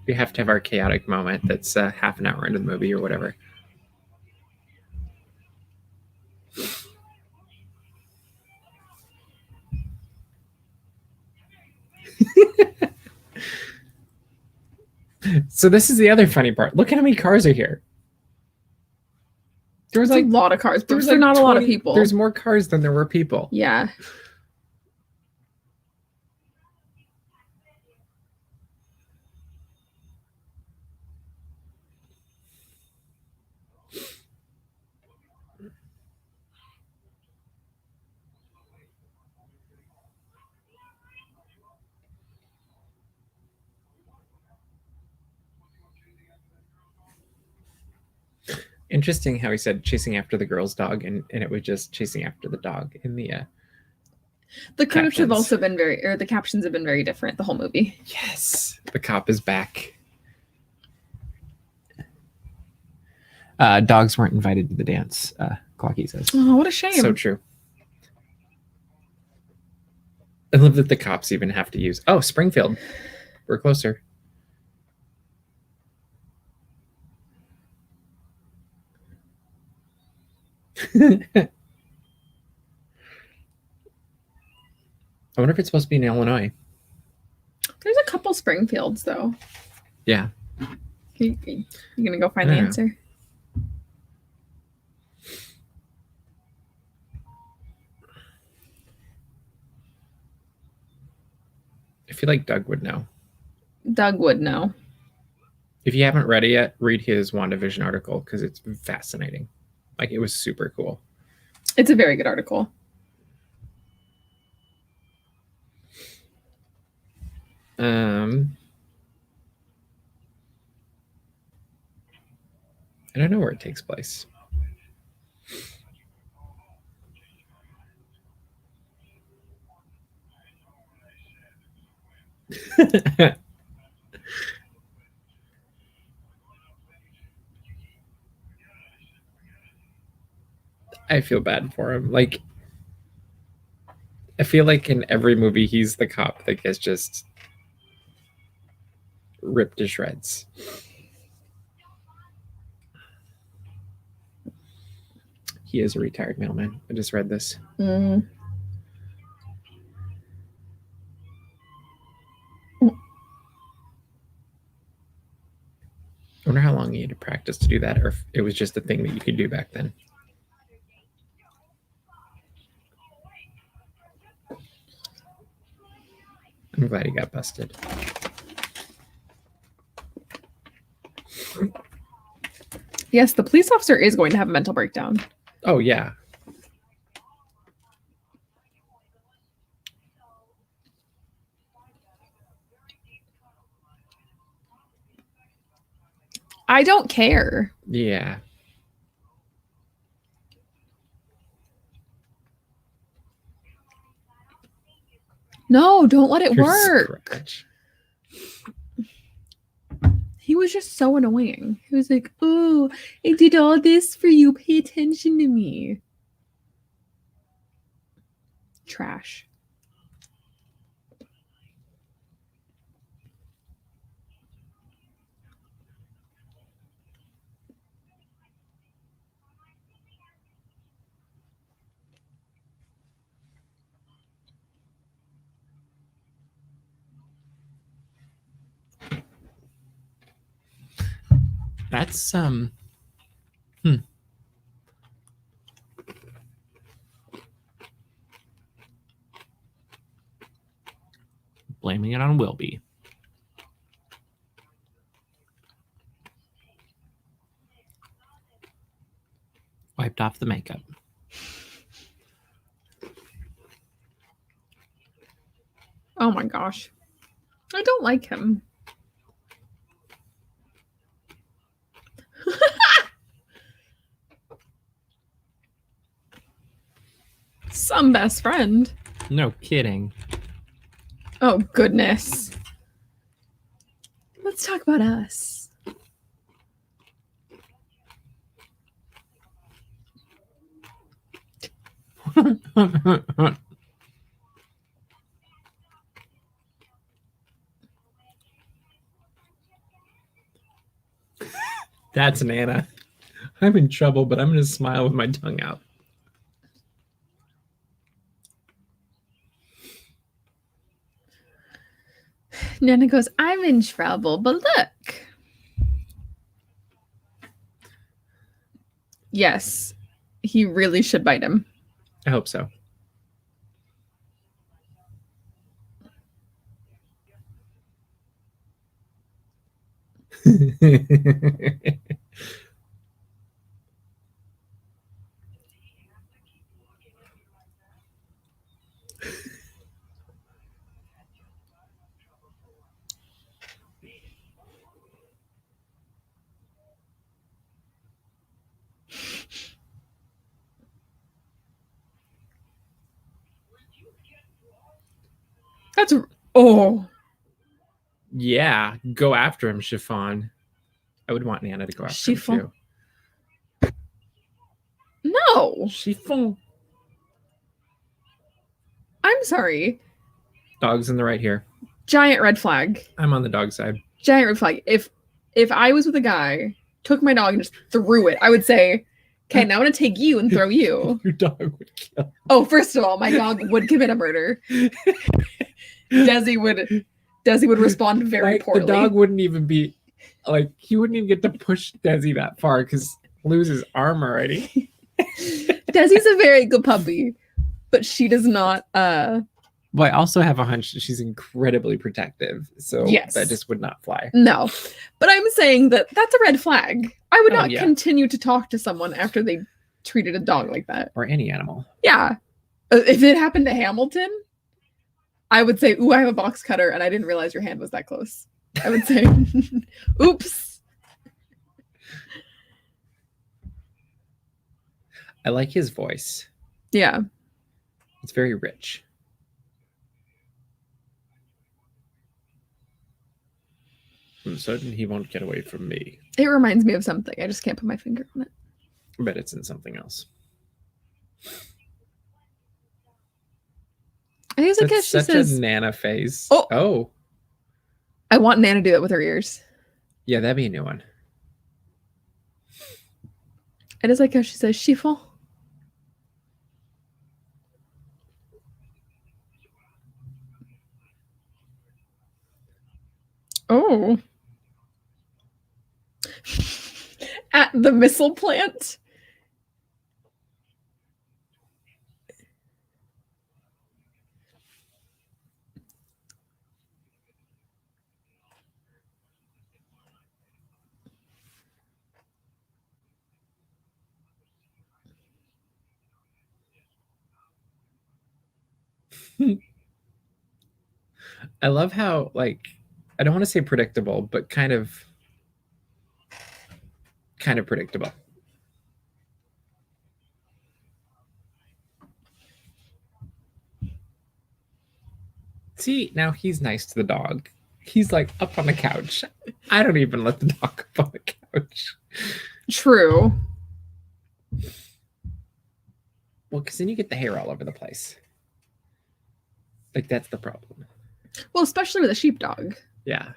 We have to have our chaotic moment that's half an hour into the movie or whatever. So this is the other funny part. Look at how many cars are here. There was like a lot of cars, but there's like not 20, a lot of people. There's more cars than there were people. Yeah. Interesting how he said chasing after the girl's dog and it was just chasing after the dog in the credits have also been the captions have been very different the whole movie. Yes. The cop is back. Dogs weren't invited to the dance, Clocky says. Oh, what a shame. So true. I love that the cops even have to use... Oh, Springfield. We're closer. I wonder if it's supposed to be in Illinois. There's a couple Springfields, though. Yeah. You gonna go find the answer? I feel like Doug would know. Doug would know. If you haven't read it yet, read his WandaVision article because it's fascinating. Like, it was super cool. It's a very good article. I don't know where it takes place. I feel bad for him. Like, I feel like in every movie he's the cop that gets just ripped to shreds. He is a retired mailman. I just read this. Mm. I wonder how long he had to practice to do that, or if it was just a thing that you could do back then. I'm glad he got busted. Yes, the police officer is going to have a mental breakdown. Oh, yeah. I don't care. Yeah. No, don't let it You're work. scratch. He was just so annoying. He was like, "Oh, I did all this for you. Pay attention to me." Trash. That's blaming it on Wilby. Wiped off the makeup. Oh my gosh. I don't like him. Some best friend. No kidding. Oh, goodness. Let's talk about us. That's Nana. I'm in trouble, but I'm going to smile with my tongue out. Nana goes, "I'm in trouble, but look." Yes, he really should bite him. I hope so. That's oh. Yeah, go after him, Chiffon. I would want Nana to go after Chiffon. him too. No. Chiffon. I'm sorry. Dog's in the right here. Giant red flag. I'm on the dog side. Giant red flag. If I was with a guy, took my dog and just threw it, I would say, "Okay, now I'm gonna take you and throw you." Your dog would kill. Oh, first of all, my dog would commit a murder. Desi would respond very Like, poorly. the dog wouldn't even be like, he wouldn't even get to push Desi that far because lose his arm already. Desi's a very good puppy, but she does not. Well, I also have a hunch that she's incredibly protective, so Yes. that just would not fly. No, but I'm saying that that's a red flag. I would Oh, not yeah. continue to talk to someone after they treated a dog like that. Or any animal. Yeah, if it happened to Hamilton, I would say, ooh, I have a box cutter, and I didn't realize your hand was that close. I would say, oops. I like his voice. Yeah. It's very rich. I'm certain he won't get away from me. It reminds me of something. I just can't put my finger on it. I bet it's in something else. I guess That's she such says, a Nana face. Oh. I want Nana to do that with her ears. Yeah, that'd be a new one. I just like how she says chiffon. Oh. At the missile plant. I love how, like, I don't want to say predictable, but kind of predictable. See, now he's nice to the dog. He's like up on the couch. I don't even let the dog up on the couch. True. Well, because then you get the hair all over the place. Like, that's the problem. Well, especially with a sheepdog. Yeah.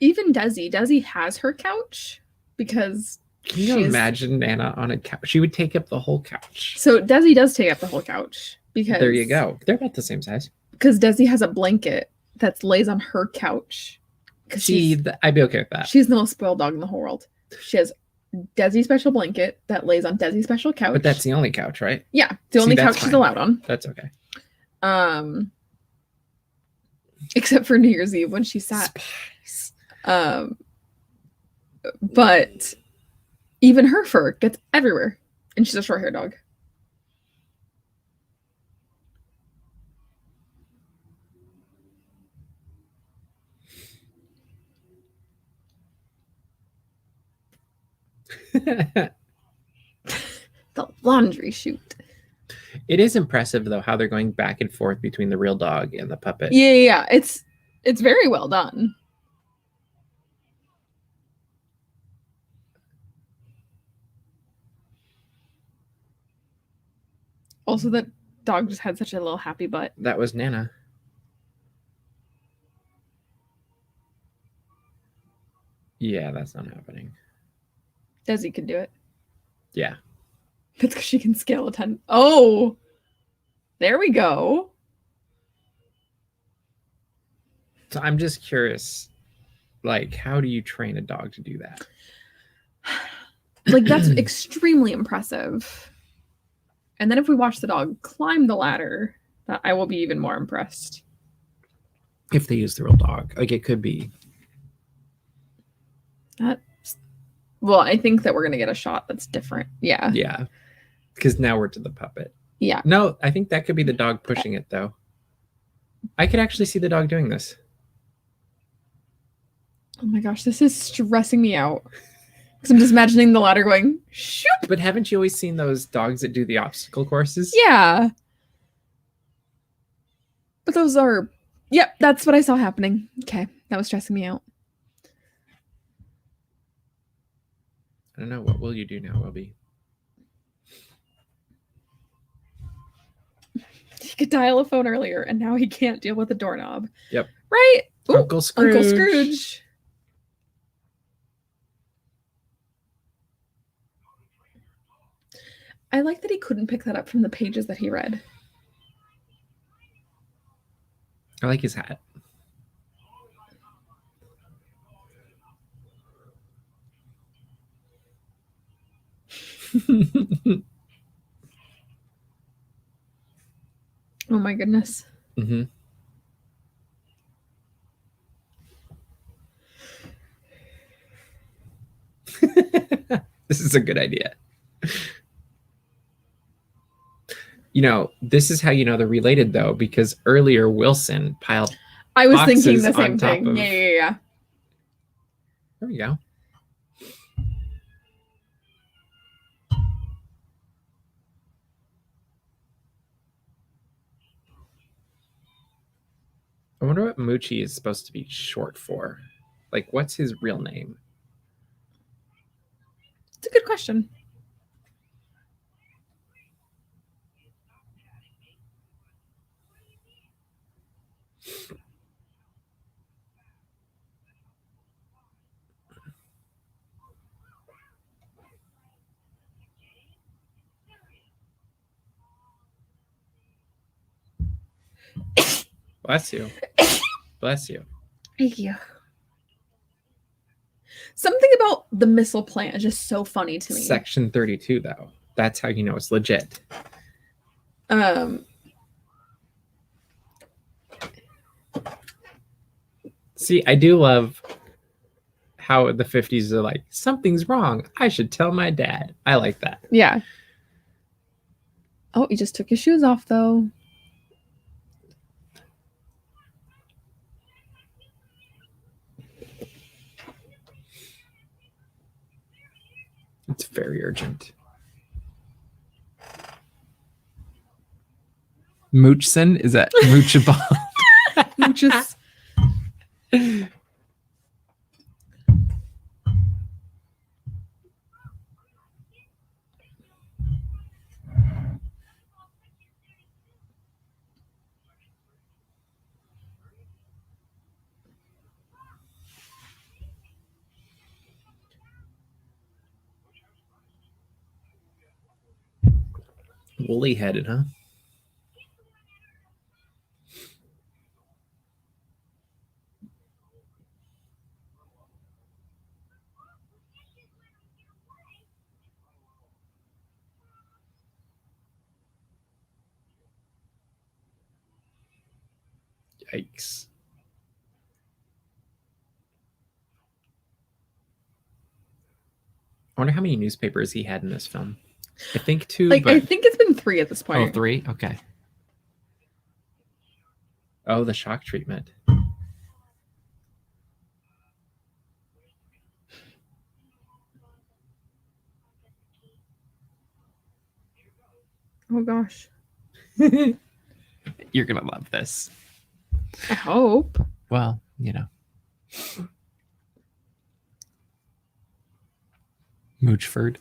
Even Desi has her couch because can you imagine Nana on a couch? She would take up the whole couch. So Desi does take up the whole couch because there you go. They're about the same size. Because Desi has a blanket that lays on her couch. I'd be okay with that. She's the most spoiled dog in the whole world. She has Desi's special blanket that lays on Desi's special couch. But that's the only couch, right? Yeah, the only couch she's allowed on. That's okay. Except for New Year's Eve when she sat. Spice. But even her fur gets everywhere, and she's a short hair dog. The laundry chute. It is impressive though how they're going back and forth between the real dog and the puppet. Yeah. It's very well done. Also, that dog just had such a little happy butt. That was Nana. Yeah, that's not happening. Desi could do it. Yeah. That's because she can scale a 10. Oh! There we go. So I'm just curious, like, how do you train a dog to do that? Like, that's extremely impressive. And then if we watch the dog climb the ladder, I will be even more impressed. If they use the real dog. Like, it could be. Well, I think that we're going to get a shot that's different. Yeah. Yeah. Because now we're to the puppet. Yeah. No, I think that could be the dog pushing it, though. I could actually see the dog doing this. Oh my gosh, this is stressing me out. Because I'm just imagining the ladder going, shoop! But haven't you always seen those dogs that do the obstacle courses? Yeah. But those are... Yep, that's what I saw happening. Okay, that was stressing me out. I don't know. What will you do now, Wilby? He could dial a phone earlier, and now he can't deal with the doorknob. Yep. Right? Ooh, Uncle Scrooge. Uncle Scrooge. I like that he couldn't pick that up from the pages that he read. I like his hat. Oh my goodness. Mm-hmm. This is a good idea. This is how you know they're related, though, because earlier Wilson piled. I was thinking boxes the same on top thing. of- Yeah. There we go. I wonder what Moochie is supposed to be short for. Like, what's his real name? It's a good question. Bless you. Bless you. Thank you. Something about the missile plant is just so funny to me. Section 32, though. That's how you know it's legit. See, I do love how the 50s are like, something's wrong. I should tell my dad. I like that. Yeah. Oh, he just took his shoes off, though. It's very urgent. Moochson? Is that Moochable? Just Woolly headed, huh? Yikes. I wonder how many newspapers he had in this film. I think 2. like but... I think it's been 3 at this point. Oh, 3? Okay. Oh, the shock treatment. Oh gosh. You're gonna love this. I hope. Well, Moochford.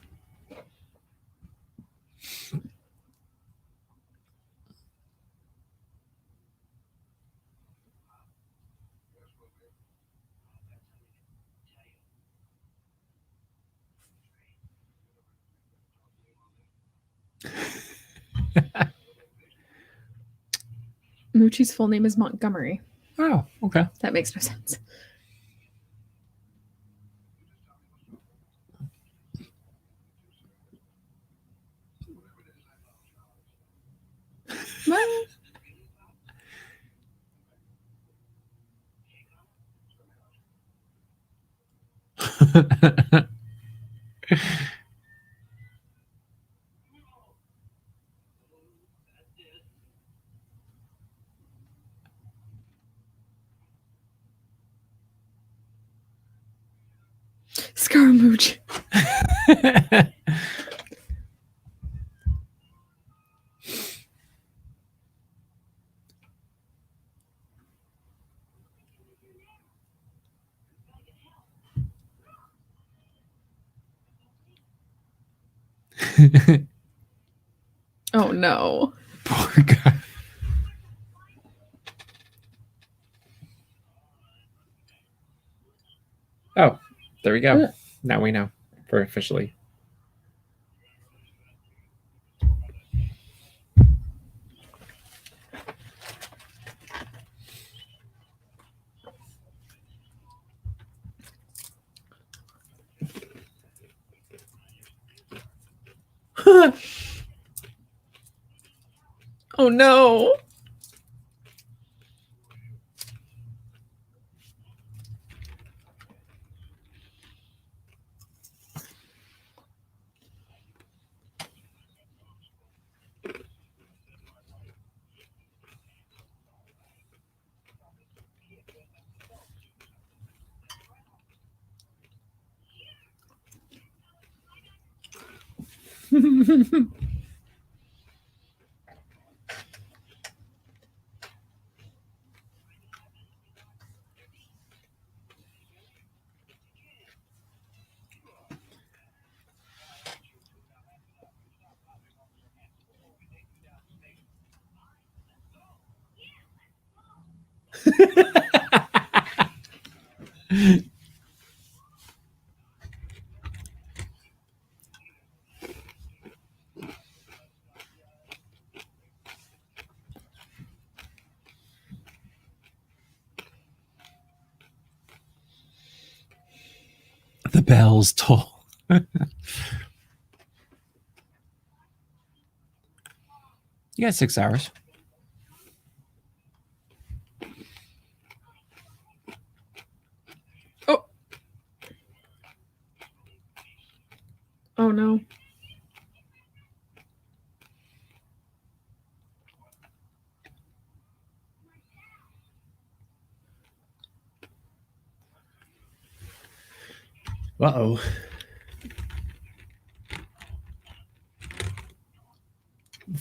Moochie's full name is Montgomery. Oh, okay. That makes no sense. What? Scaramouche. Oh no. Poor guy. Oh, there we go. Now we know. For officially. Oh no. The bells toll. You got 6 hours. Oh. Oh no. Uh-oh.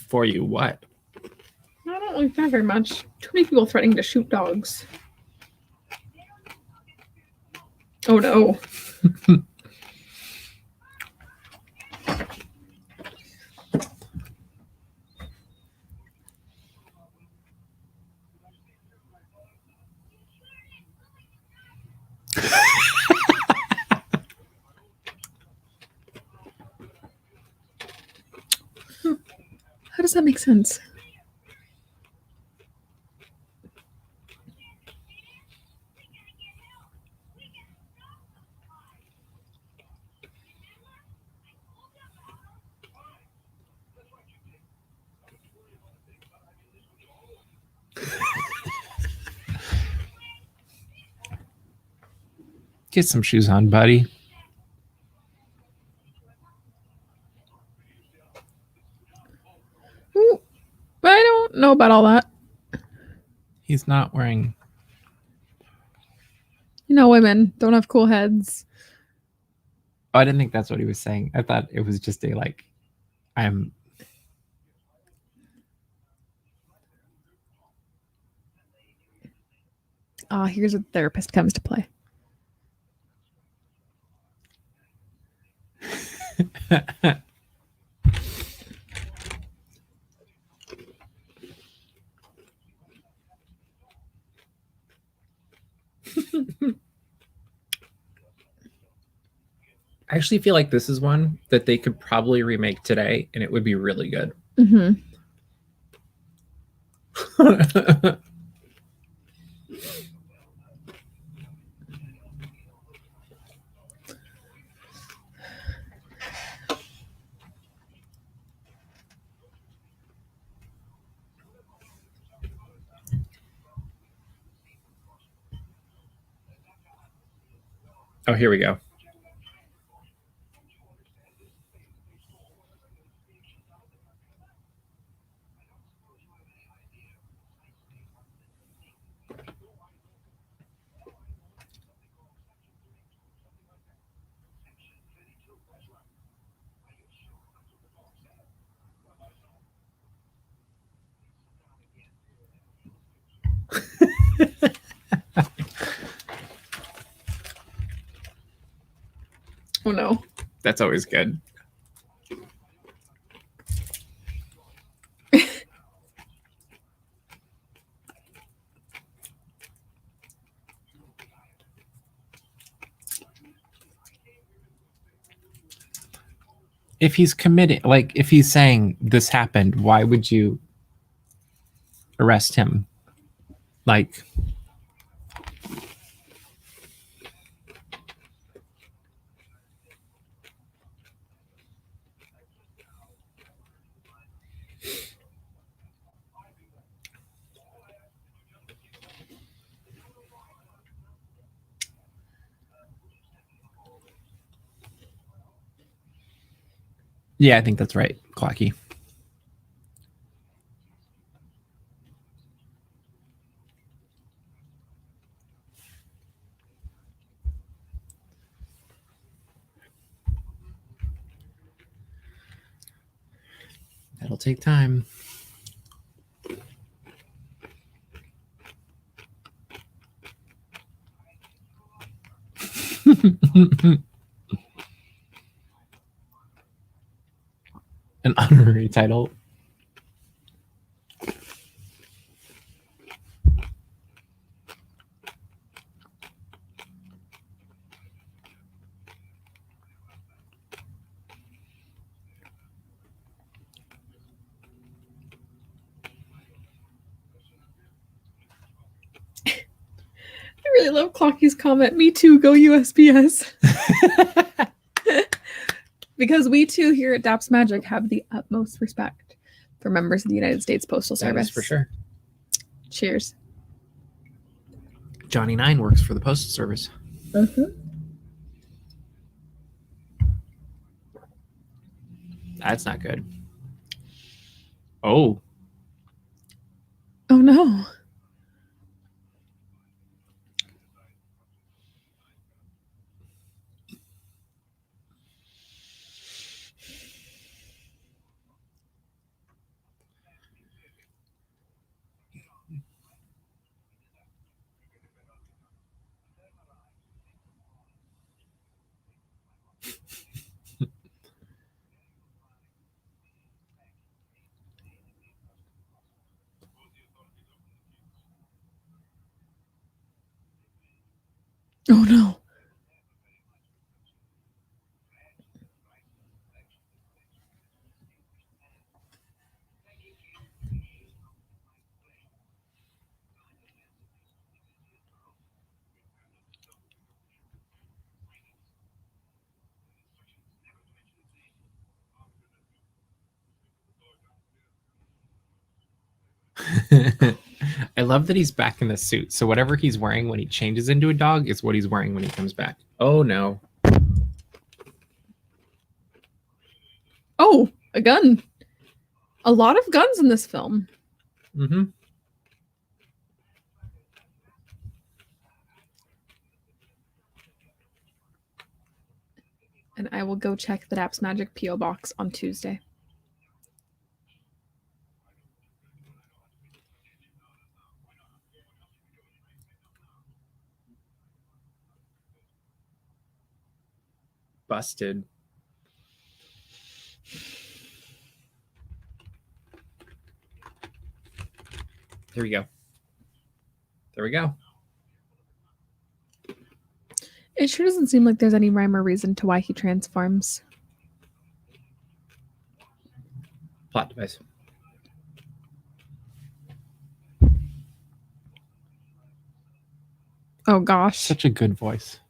For you, what? I don't like that very much. Too many people threatening to shoot dogs. Oh no. How does that make sense? Get some shoes on, buddy. Ooh, I don't know about all that. He's not wearing... You know, women don't have cool heads. Oh, I didn't think that's what he was saying. I thought it was just a, like, I'm... Ah, here's where the therapist comes to play. I actually feel like this is one that they could probably remake today, and it would be really good. Mm-hmm. Oh, here we go. Oh no. That's always good. If he's committed, like if he's saying this happened, why would you arrest him? Like, yeah, I think that's right, Clocky. take time. An honorary title. I really love Clocky's comment. Me too, go USPS. Because we too here at DAPS Magic have the utmost respect for members of the United States Postal Service. That is for sure. Cheers. Johnny 9 works for the Postal Service. That's not good. Oh. Oh no. Oh no. I love that he's back in the suit. So whatever he's wearing when he changes into a dog is what he's wearing when he comes back. Oh no. Oh, a gun. A lot of guns in this film. Mm-hmm. And I will go check the DAPS Magic P.O. box on Tuesday. Busted. There we go. There we go. It sure doesn't seem like there's any rhyme or reason to why he transforms. Plot device. Oh gosh. Such a good voice.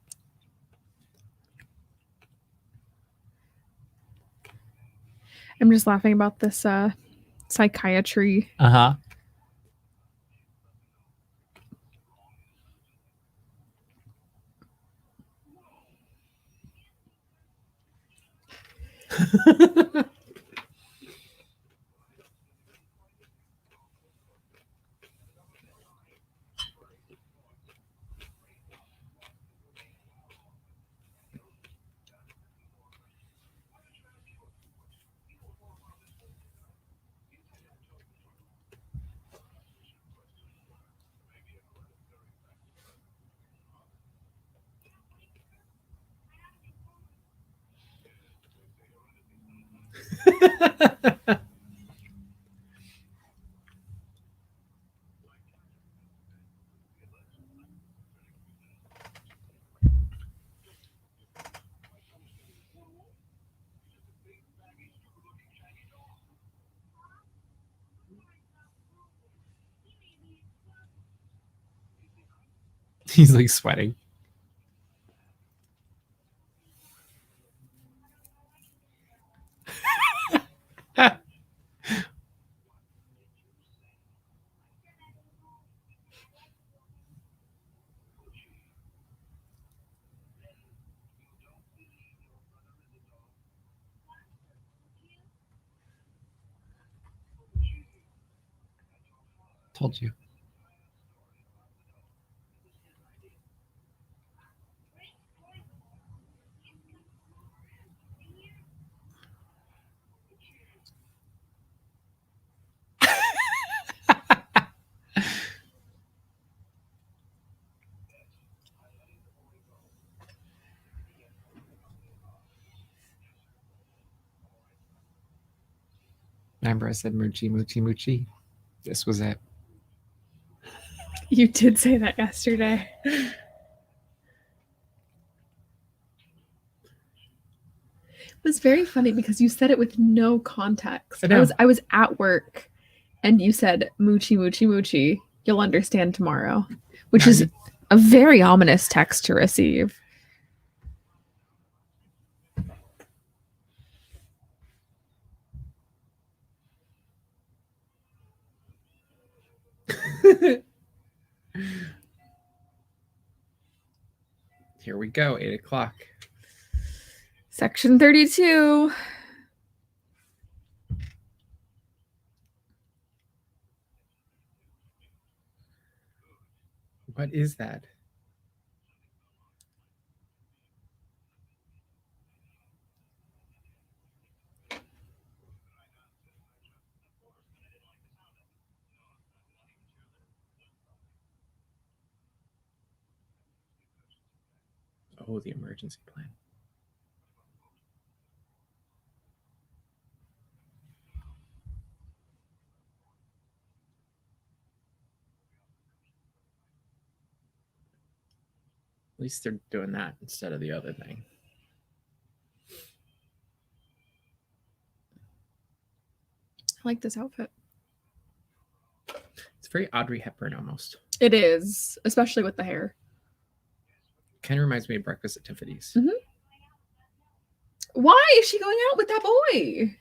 I'm just laughing about this psychiatry. Uh-huh. He's like sweating. Told you. Remember I said Moochie, Moochie, Moochie? This was it. You did say that yesterday. It was very funny because you said it with no context. I know. I was at work and you said Moochie, Moochie, Moochie. You'll understand tomorrow, which is a very ominous text to receive. Here we go, 8 o'clock. Section 32. What is that? Oh, the emergency plan. At least they're doing that instead of the other thing. I like this outfit. It's very Audrey Hepburn almost. It is, especially with the hair. Kind of reminds me of Breakfast at Tiffany's. Mm-hmm. Why is she going out with that boy?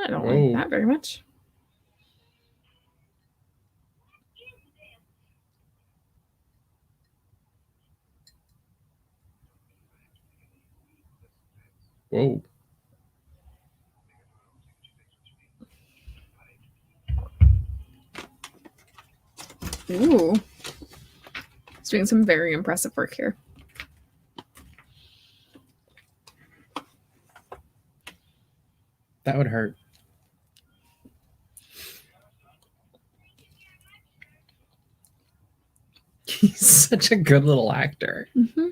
I don't like that very much. Whoa. Ooh. He's doing some very impressive work here. That would hurt. He's such a good little actor. Mm-hmm.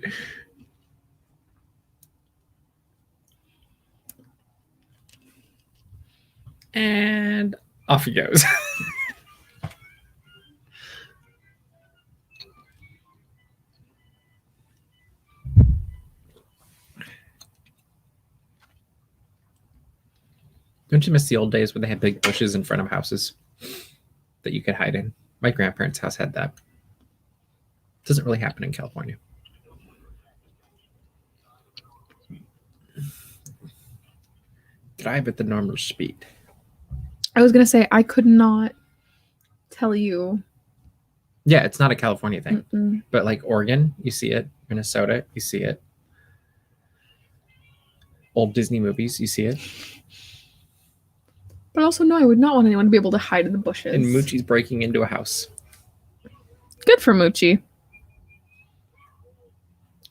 And off he goes. Don't you miss the old days where they had big bushes in front of houses that you could hide in? My grandparents' house had that. Doesn't really happen in California. Drive at the normal speed. I was going to say, I could not tell you. Yeah, it's not a California thing. Mm-mm. But like Oregon, you see it. Minnesota, you see it. Old Disney movies, you see it. But also, no, I would not want anyone to be able to hide in the bushes. And Moochie's breaking into a house. Good for Moochie.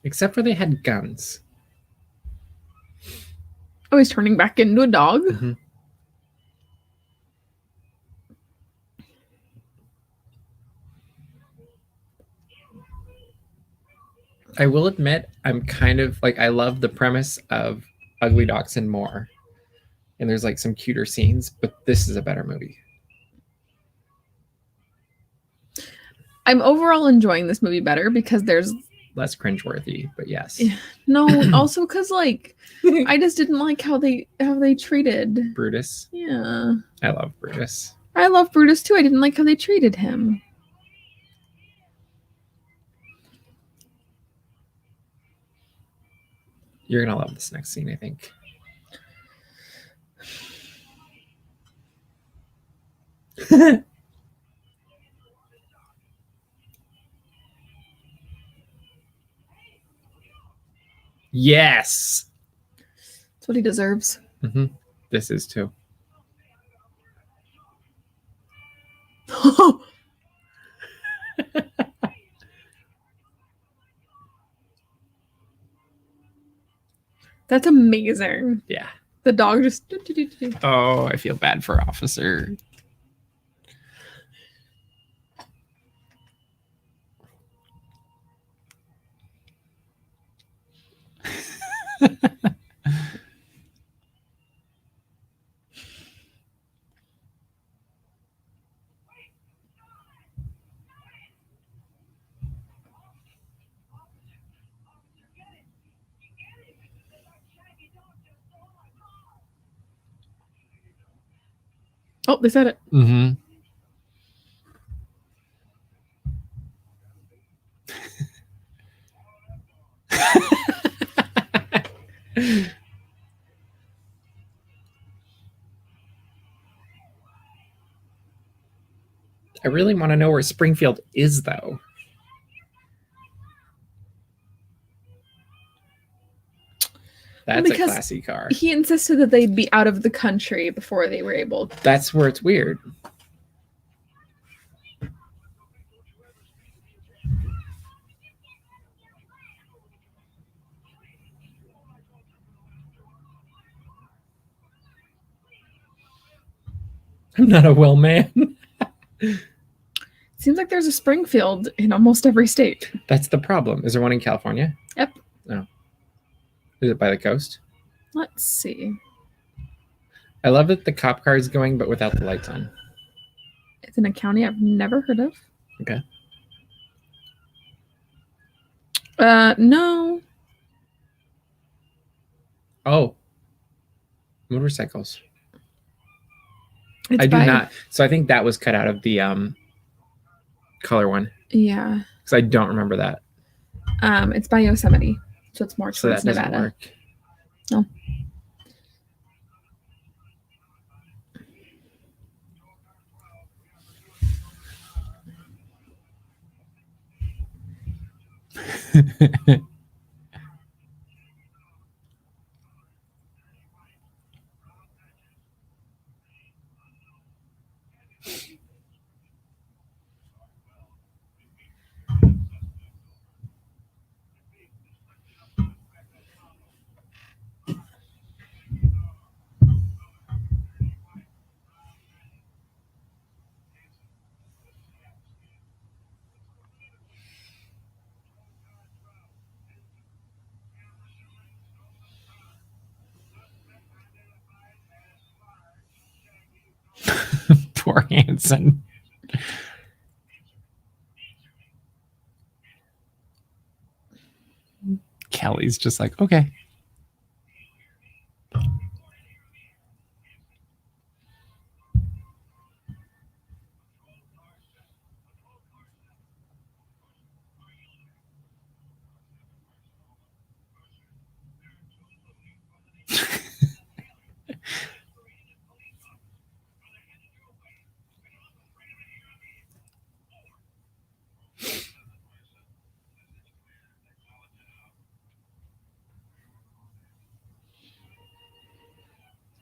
Except for they had guns. Oh, he's turning back into a dog? Mm-hmm. I will admit, I'm kind of like, I love the premise of Ugly Dachshund more. And there's like some cuter scenes, but this is a better movie. I'm overall enjoying this movie better because there's less cringeworthy, but yes. No, also because like I just didn't like how they treated Brutus. Yeah. I love Brutus. I love Brutus too. I didn't like how they treated him. You're gonna love this next scene, I think. Yes. That's what he deserves. Mm-hmm. This is too. That's amazing. Yeah. The dog just. Oh, I feel bad for Officer. Oh, they said it. Mm-hmm. I really want to know where Springfield is, though. That's a classy car. He insisted that they'd be out of the country before they were able. That's where it's weird. I'm not a well man. Seems like there's a Springfield in almost every state. That's the problem. Is there one in California? Yep. No. Is it by the coast? Let's see. I love that the cop car is going, but without the lights on. It's in a county I've never heard of. Okay. No. Oh. Motorcycles. I do not. So I think that was cut out of the color one. Yeah. Because I don't remember that. It's by Yosemite, so it's more towards that Nevada. Work. No. Poor Hanson. Kelly's just like, okay.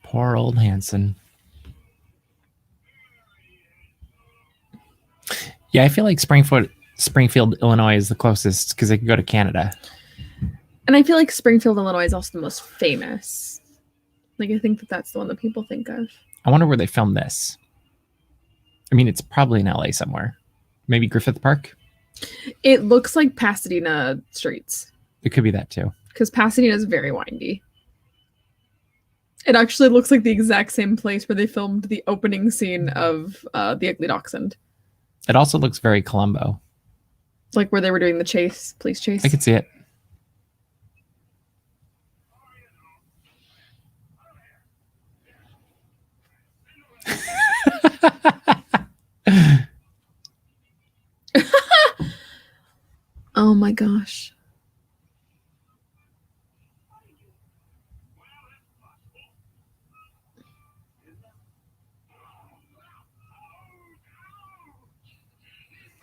Poor old Hanson. Yeah, I feel like Springfield, Illinois is the closest because they could go to Canada. And I feel like Springfield, Illinois is also the most famous. Like, I think that's the one that people think of. I wonder where they filmed this. I mean, it's probably in LA somewhere. Maybe Griffith Park? It looks like Pasadena streets. It could be that too. Because Pasadena is very windy. It actually looks like the exact same place where they filmed the opening scene of The Ugly Dachshund. It also looks very Columbo. Like where they were doing the police chase. I could see it. Oh my gosh.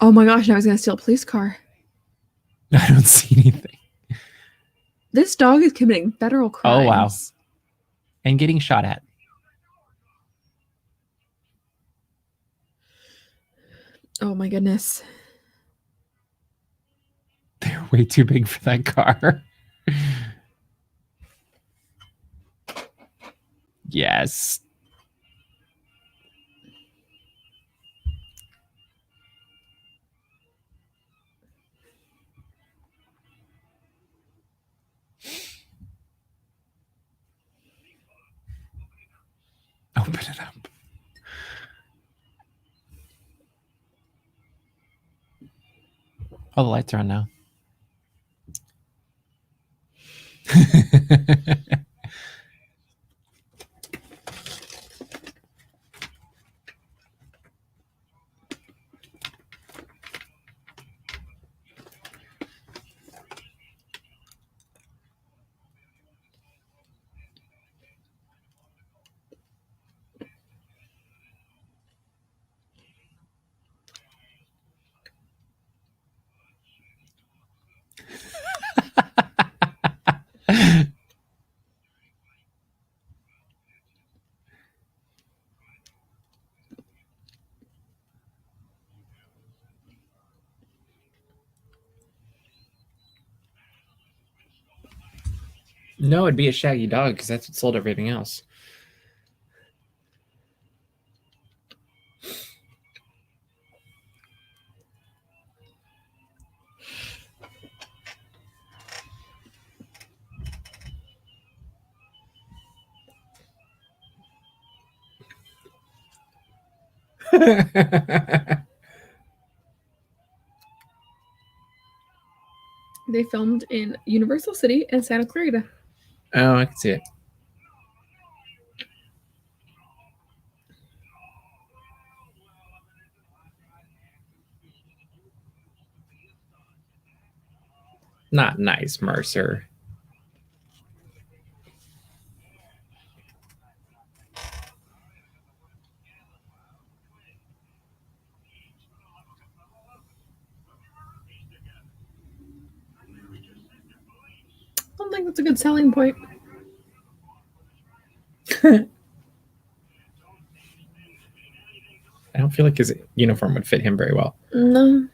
Oh my gosh, I was going to steal a police car. I don't see anything. This dog is committing federal crimes. Oh, wow. And getting shot at. Oh my goodness. They're way too big for that car. Yes. Open it up. Oh, the lights are on now. No, it'd be a Shaggy Dog because that's what sold everything else. They filmed in Universal City and Santa Clarita. Oh, I can see it. Not nice, Mercer. I don't think that's a good selling point. I don't feel like his uniform would fit him very well. No.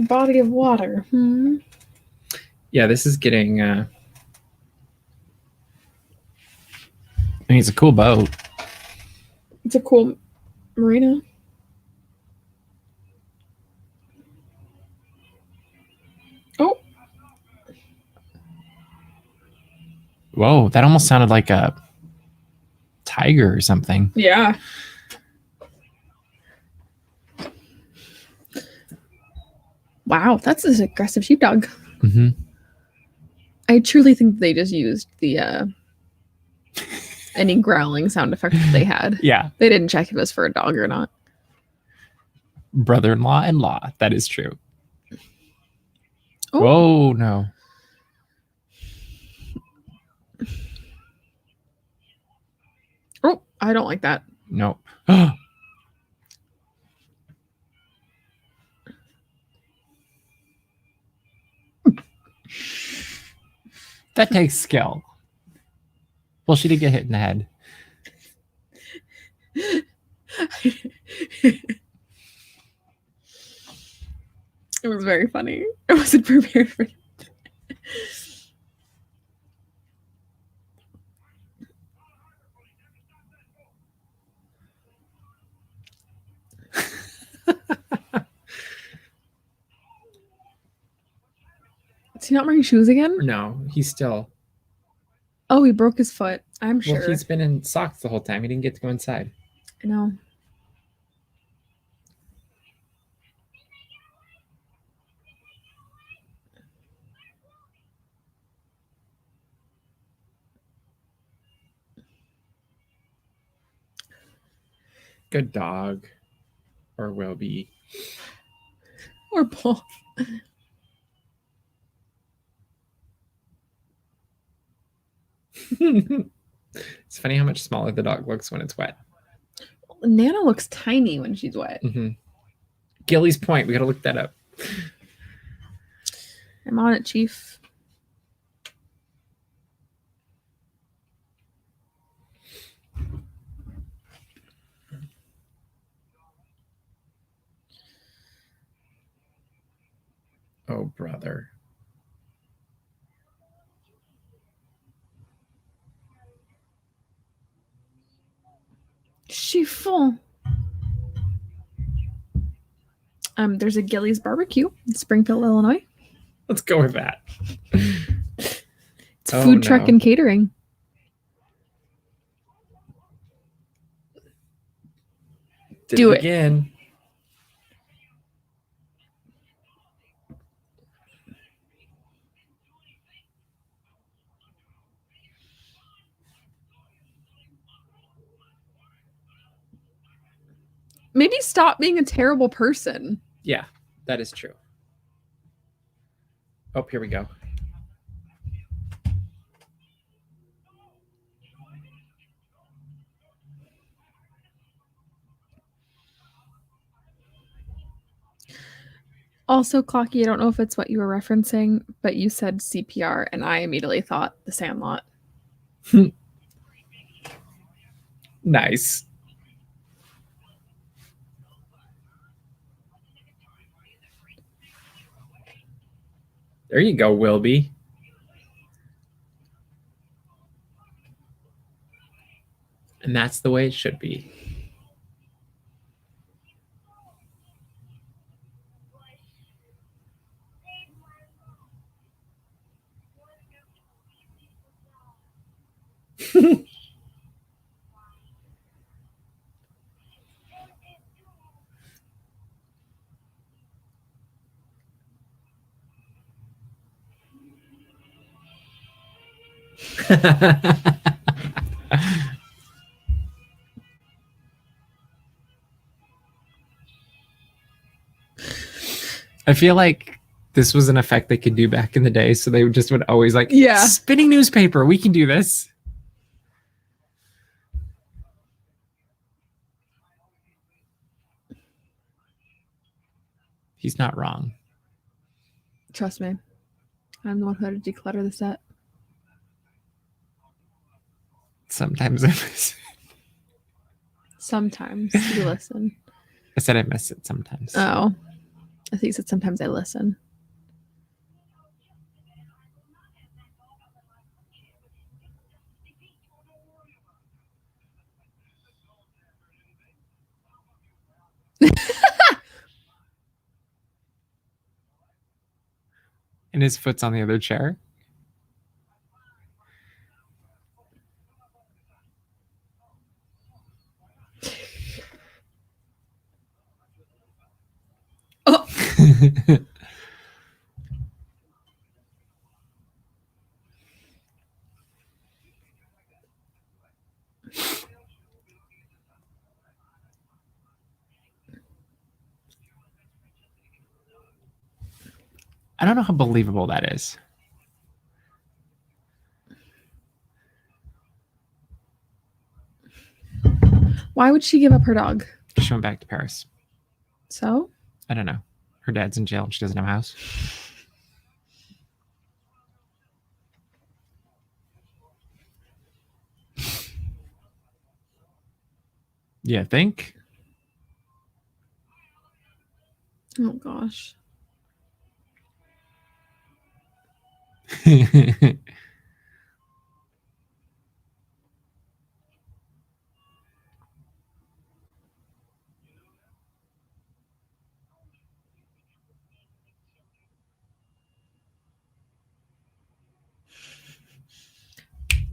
Body of water. Yeah, this is getting. I mean, it's a cool boat. It's a cool marina. Oh. Whoa, that almost sounded like a tiger or something. Yeah. Wow, that's an aggressive sheepdog. Mm-hmm. I truly think they just used the any growling sound effect that they had. Yeah. They didn't check if it was for a dog or not. Brother-in-law and law. That is true. Oh. Whoa, no. Oh, I don't like that. Nope. That takes skill. Well, she did get hit in the head. It was very funny. I wasn't prepared for it. Is he not wearing shoes again? No, he's still. Oh, he broke his foot. I'm sure. Well, he's been in socks the whole time. He didn't get to go inside. I know. Good dog. Or will be. Or Paul. It's funny how much smaller the dog looks when it's wet. Nana looks tiny when she's wet. Mm-hmm. Gilly's Point. We got to look that up. I'm on it, Chief. Chiffon. There's a Gilly's Barbecue in Springfield, Illinois. Let's go with that. It's food truck and catering. Do it again. Maybe stop being a terrible person. Yeah, that is true. Oh, here we go. Also, Clocky, I don't know if it's what you were referencing, but you said CPR, and I immediately thought The Sandlot. Nice. There you go, Wilby. And that's the way it should be. I feel like this was an effect they could do back in the day, so they would always like, yeah, spinning newspaper, we can do this. He's not wrong. Trust me. I'm the one who had to declutter the set. Sometimes I miss it. Sometimes you listen. I said I miss it sometimes. Oh. I think you said sometimes I listen. And his foot's on the other chair. Oh. I don't know how believable that is. Why would she give up her dog? She went back to Paris. So? I don't know. Her dad's in jail and she doesn't have a house. Yeah, think? Oh, gosh.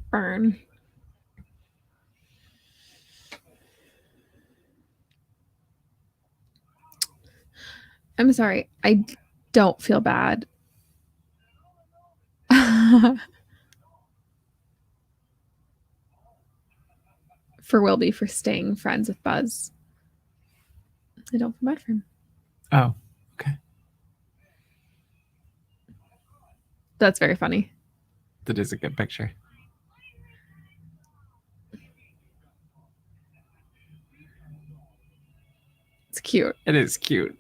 Burn. I'm sorry. I don't feel bad. For Wilby for staying friends with Buzz. I don't feel bad for him. Oh, okay. That's very funny. That is a good picture. It's cute. It is cute.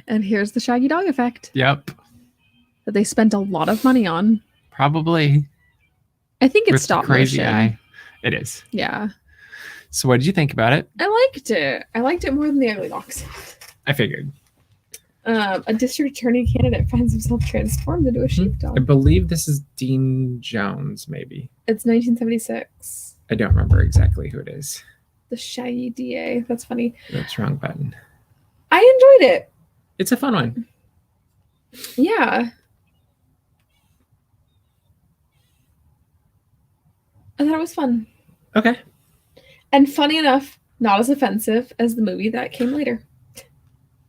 And here's the Shaggy Dog effect. Yep. That they spent a lot of money on. Probably. I think it's with stop crazy motion. Eye. It is. Yeah. So what did you think about it? I liked it. I liked it more than the Ugly Box. I figured. A district attorney candidate finds himself transformed into a I sheepdog. believe this is Dean Jones, maybe. It's 1976. I don't remember exactly who it is. The Shaggy DA. That's funny. That's wrong button. I enjoyed it. It's a fun one. Yeah. I thought it was fun. Okay. And funny enough, not as offensive as the movie that came later.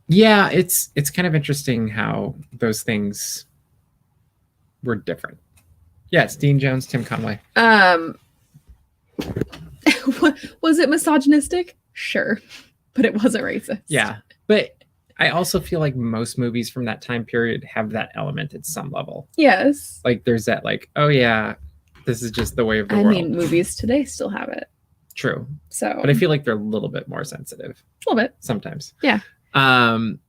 Yeah, it's kind of interesting how those things were different. Yes, Dean Jones, Tim Conway. Was it misogynistic? Sure. But it wasn't racist. Yeah. But I also feel like most movies from that time period have that element at some level. Yes. Like there's that like, oh yeah, this is just the way of the world. I mean, movies today still have it. True. So, but I feel like they're a little bit more sensitive. A little bit. Sometimes. Yeah. I'm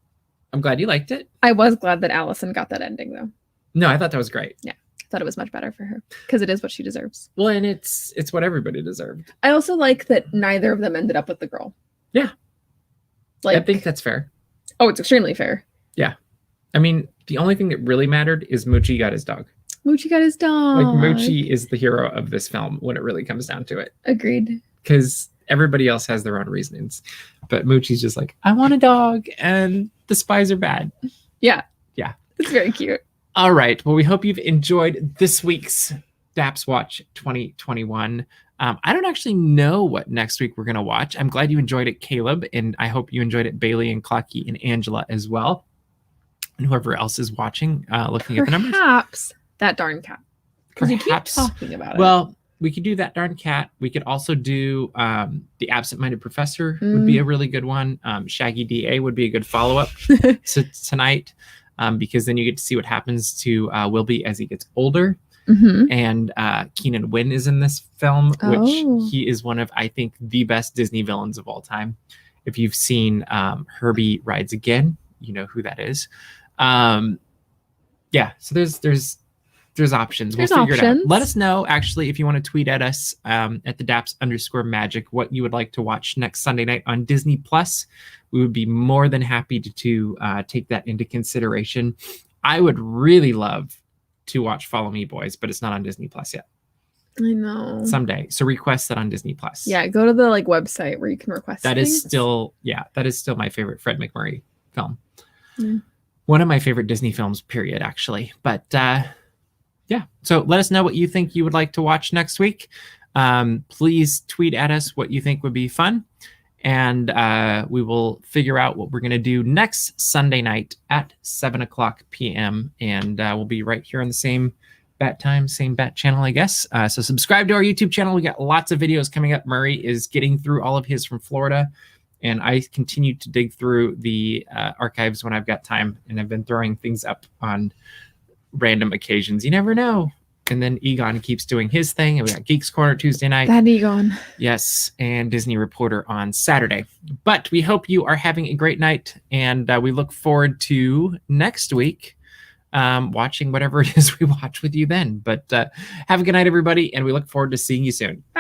glad you liked it. I was glad that Allison got that ending though. No, I thought that was great. Yeah. I thought it was much better for her because it is what she deserves. Well, and it's what everybody deserved. I also like that neither of them ended up with the girl. Yeah. Like, I think that's fair. Oh, it's extremely fair. Yeah. I mean, the only thing that really mattered is Moochie got his dog. Moochie got his dog. Like Moochie is the hero of this film when it really comes down to it. Agreed. Because everybody else has their own reasonings. But Moochie's just like, I want a dog and the spies are bad. Yeah. Yeah. It's very cute. All right. Well, we hope you've enjoyed this week's DAPS Watch 2021. I don't actually know what next week we're going to watch. I'm glad you enjoyed it, Caleb, and I hope you enjoyed it, Bailey and Clocky and Angela as well. And whoever else is watching, looking at the numbers. Perhaps that darn cat. Because you keep talking about it. Well, we could do that darn cat. We could also do The Absent-Minded Professor would be a really good one. Shaggy DA would be a good follow-up to tonight because then you get to see what happens to Wilby as he gets older. Mm-hmm. And Keenan Wynn is in this film, which he is one of, I think, the best Disney villains of all time. If you've seen Herbie Rides Again, you know who that is. Yeah, so there's options. We'll figure it out. Let us know, actually, if you want to tweet at us at the DAPS_magic what you would like to watch next Sunday night on Disney Plus. We would be more than happy to take that into consideration. I would really love to watch Follow Me Boys, but it's not on Disney Plus yet. I know. Someday. So request that on Disney Plus. Yeah, go to the website where you can request that. Things. Is still my favorite Fred McMurray film. Mm. One of my favorite Disney films, period, actually. But yeah. So let us know what you think you would like to watch next week. Please tweet at us what you think would be fun. And we will figure out what we're going to do next Sunday night at 7:00 p.m. And we'll be right here on the same bat time, same bat channel, I guess. So subscribe to our YouTube channel. We got lots of videos coming up. Murray is getting through all of his from Florida. And I continue to dig through the archives when I've got time. And I've been throwing things up on random occasions. You never know. And then Egon keeps doing his thing. And we got Geeks Corner Tuesday night. That Egon. Yes. And Disney Reporter on Saturday. But we hope you are having a great night. And we look forward to next week watching whatever it is we watch with you then. But have a good night, everybody. And we look forward to seeing you soon. Bye.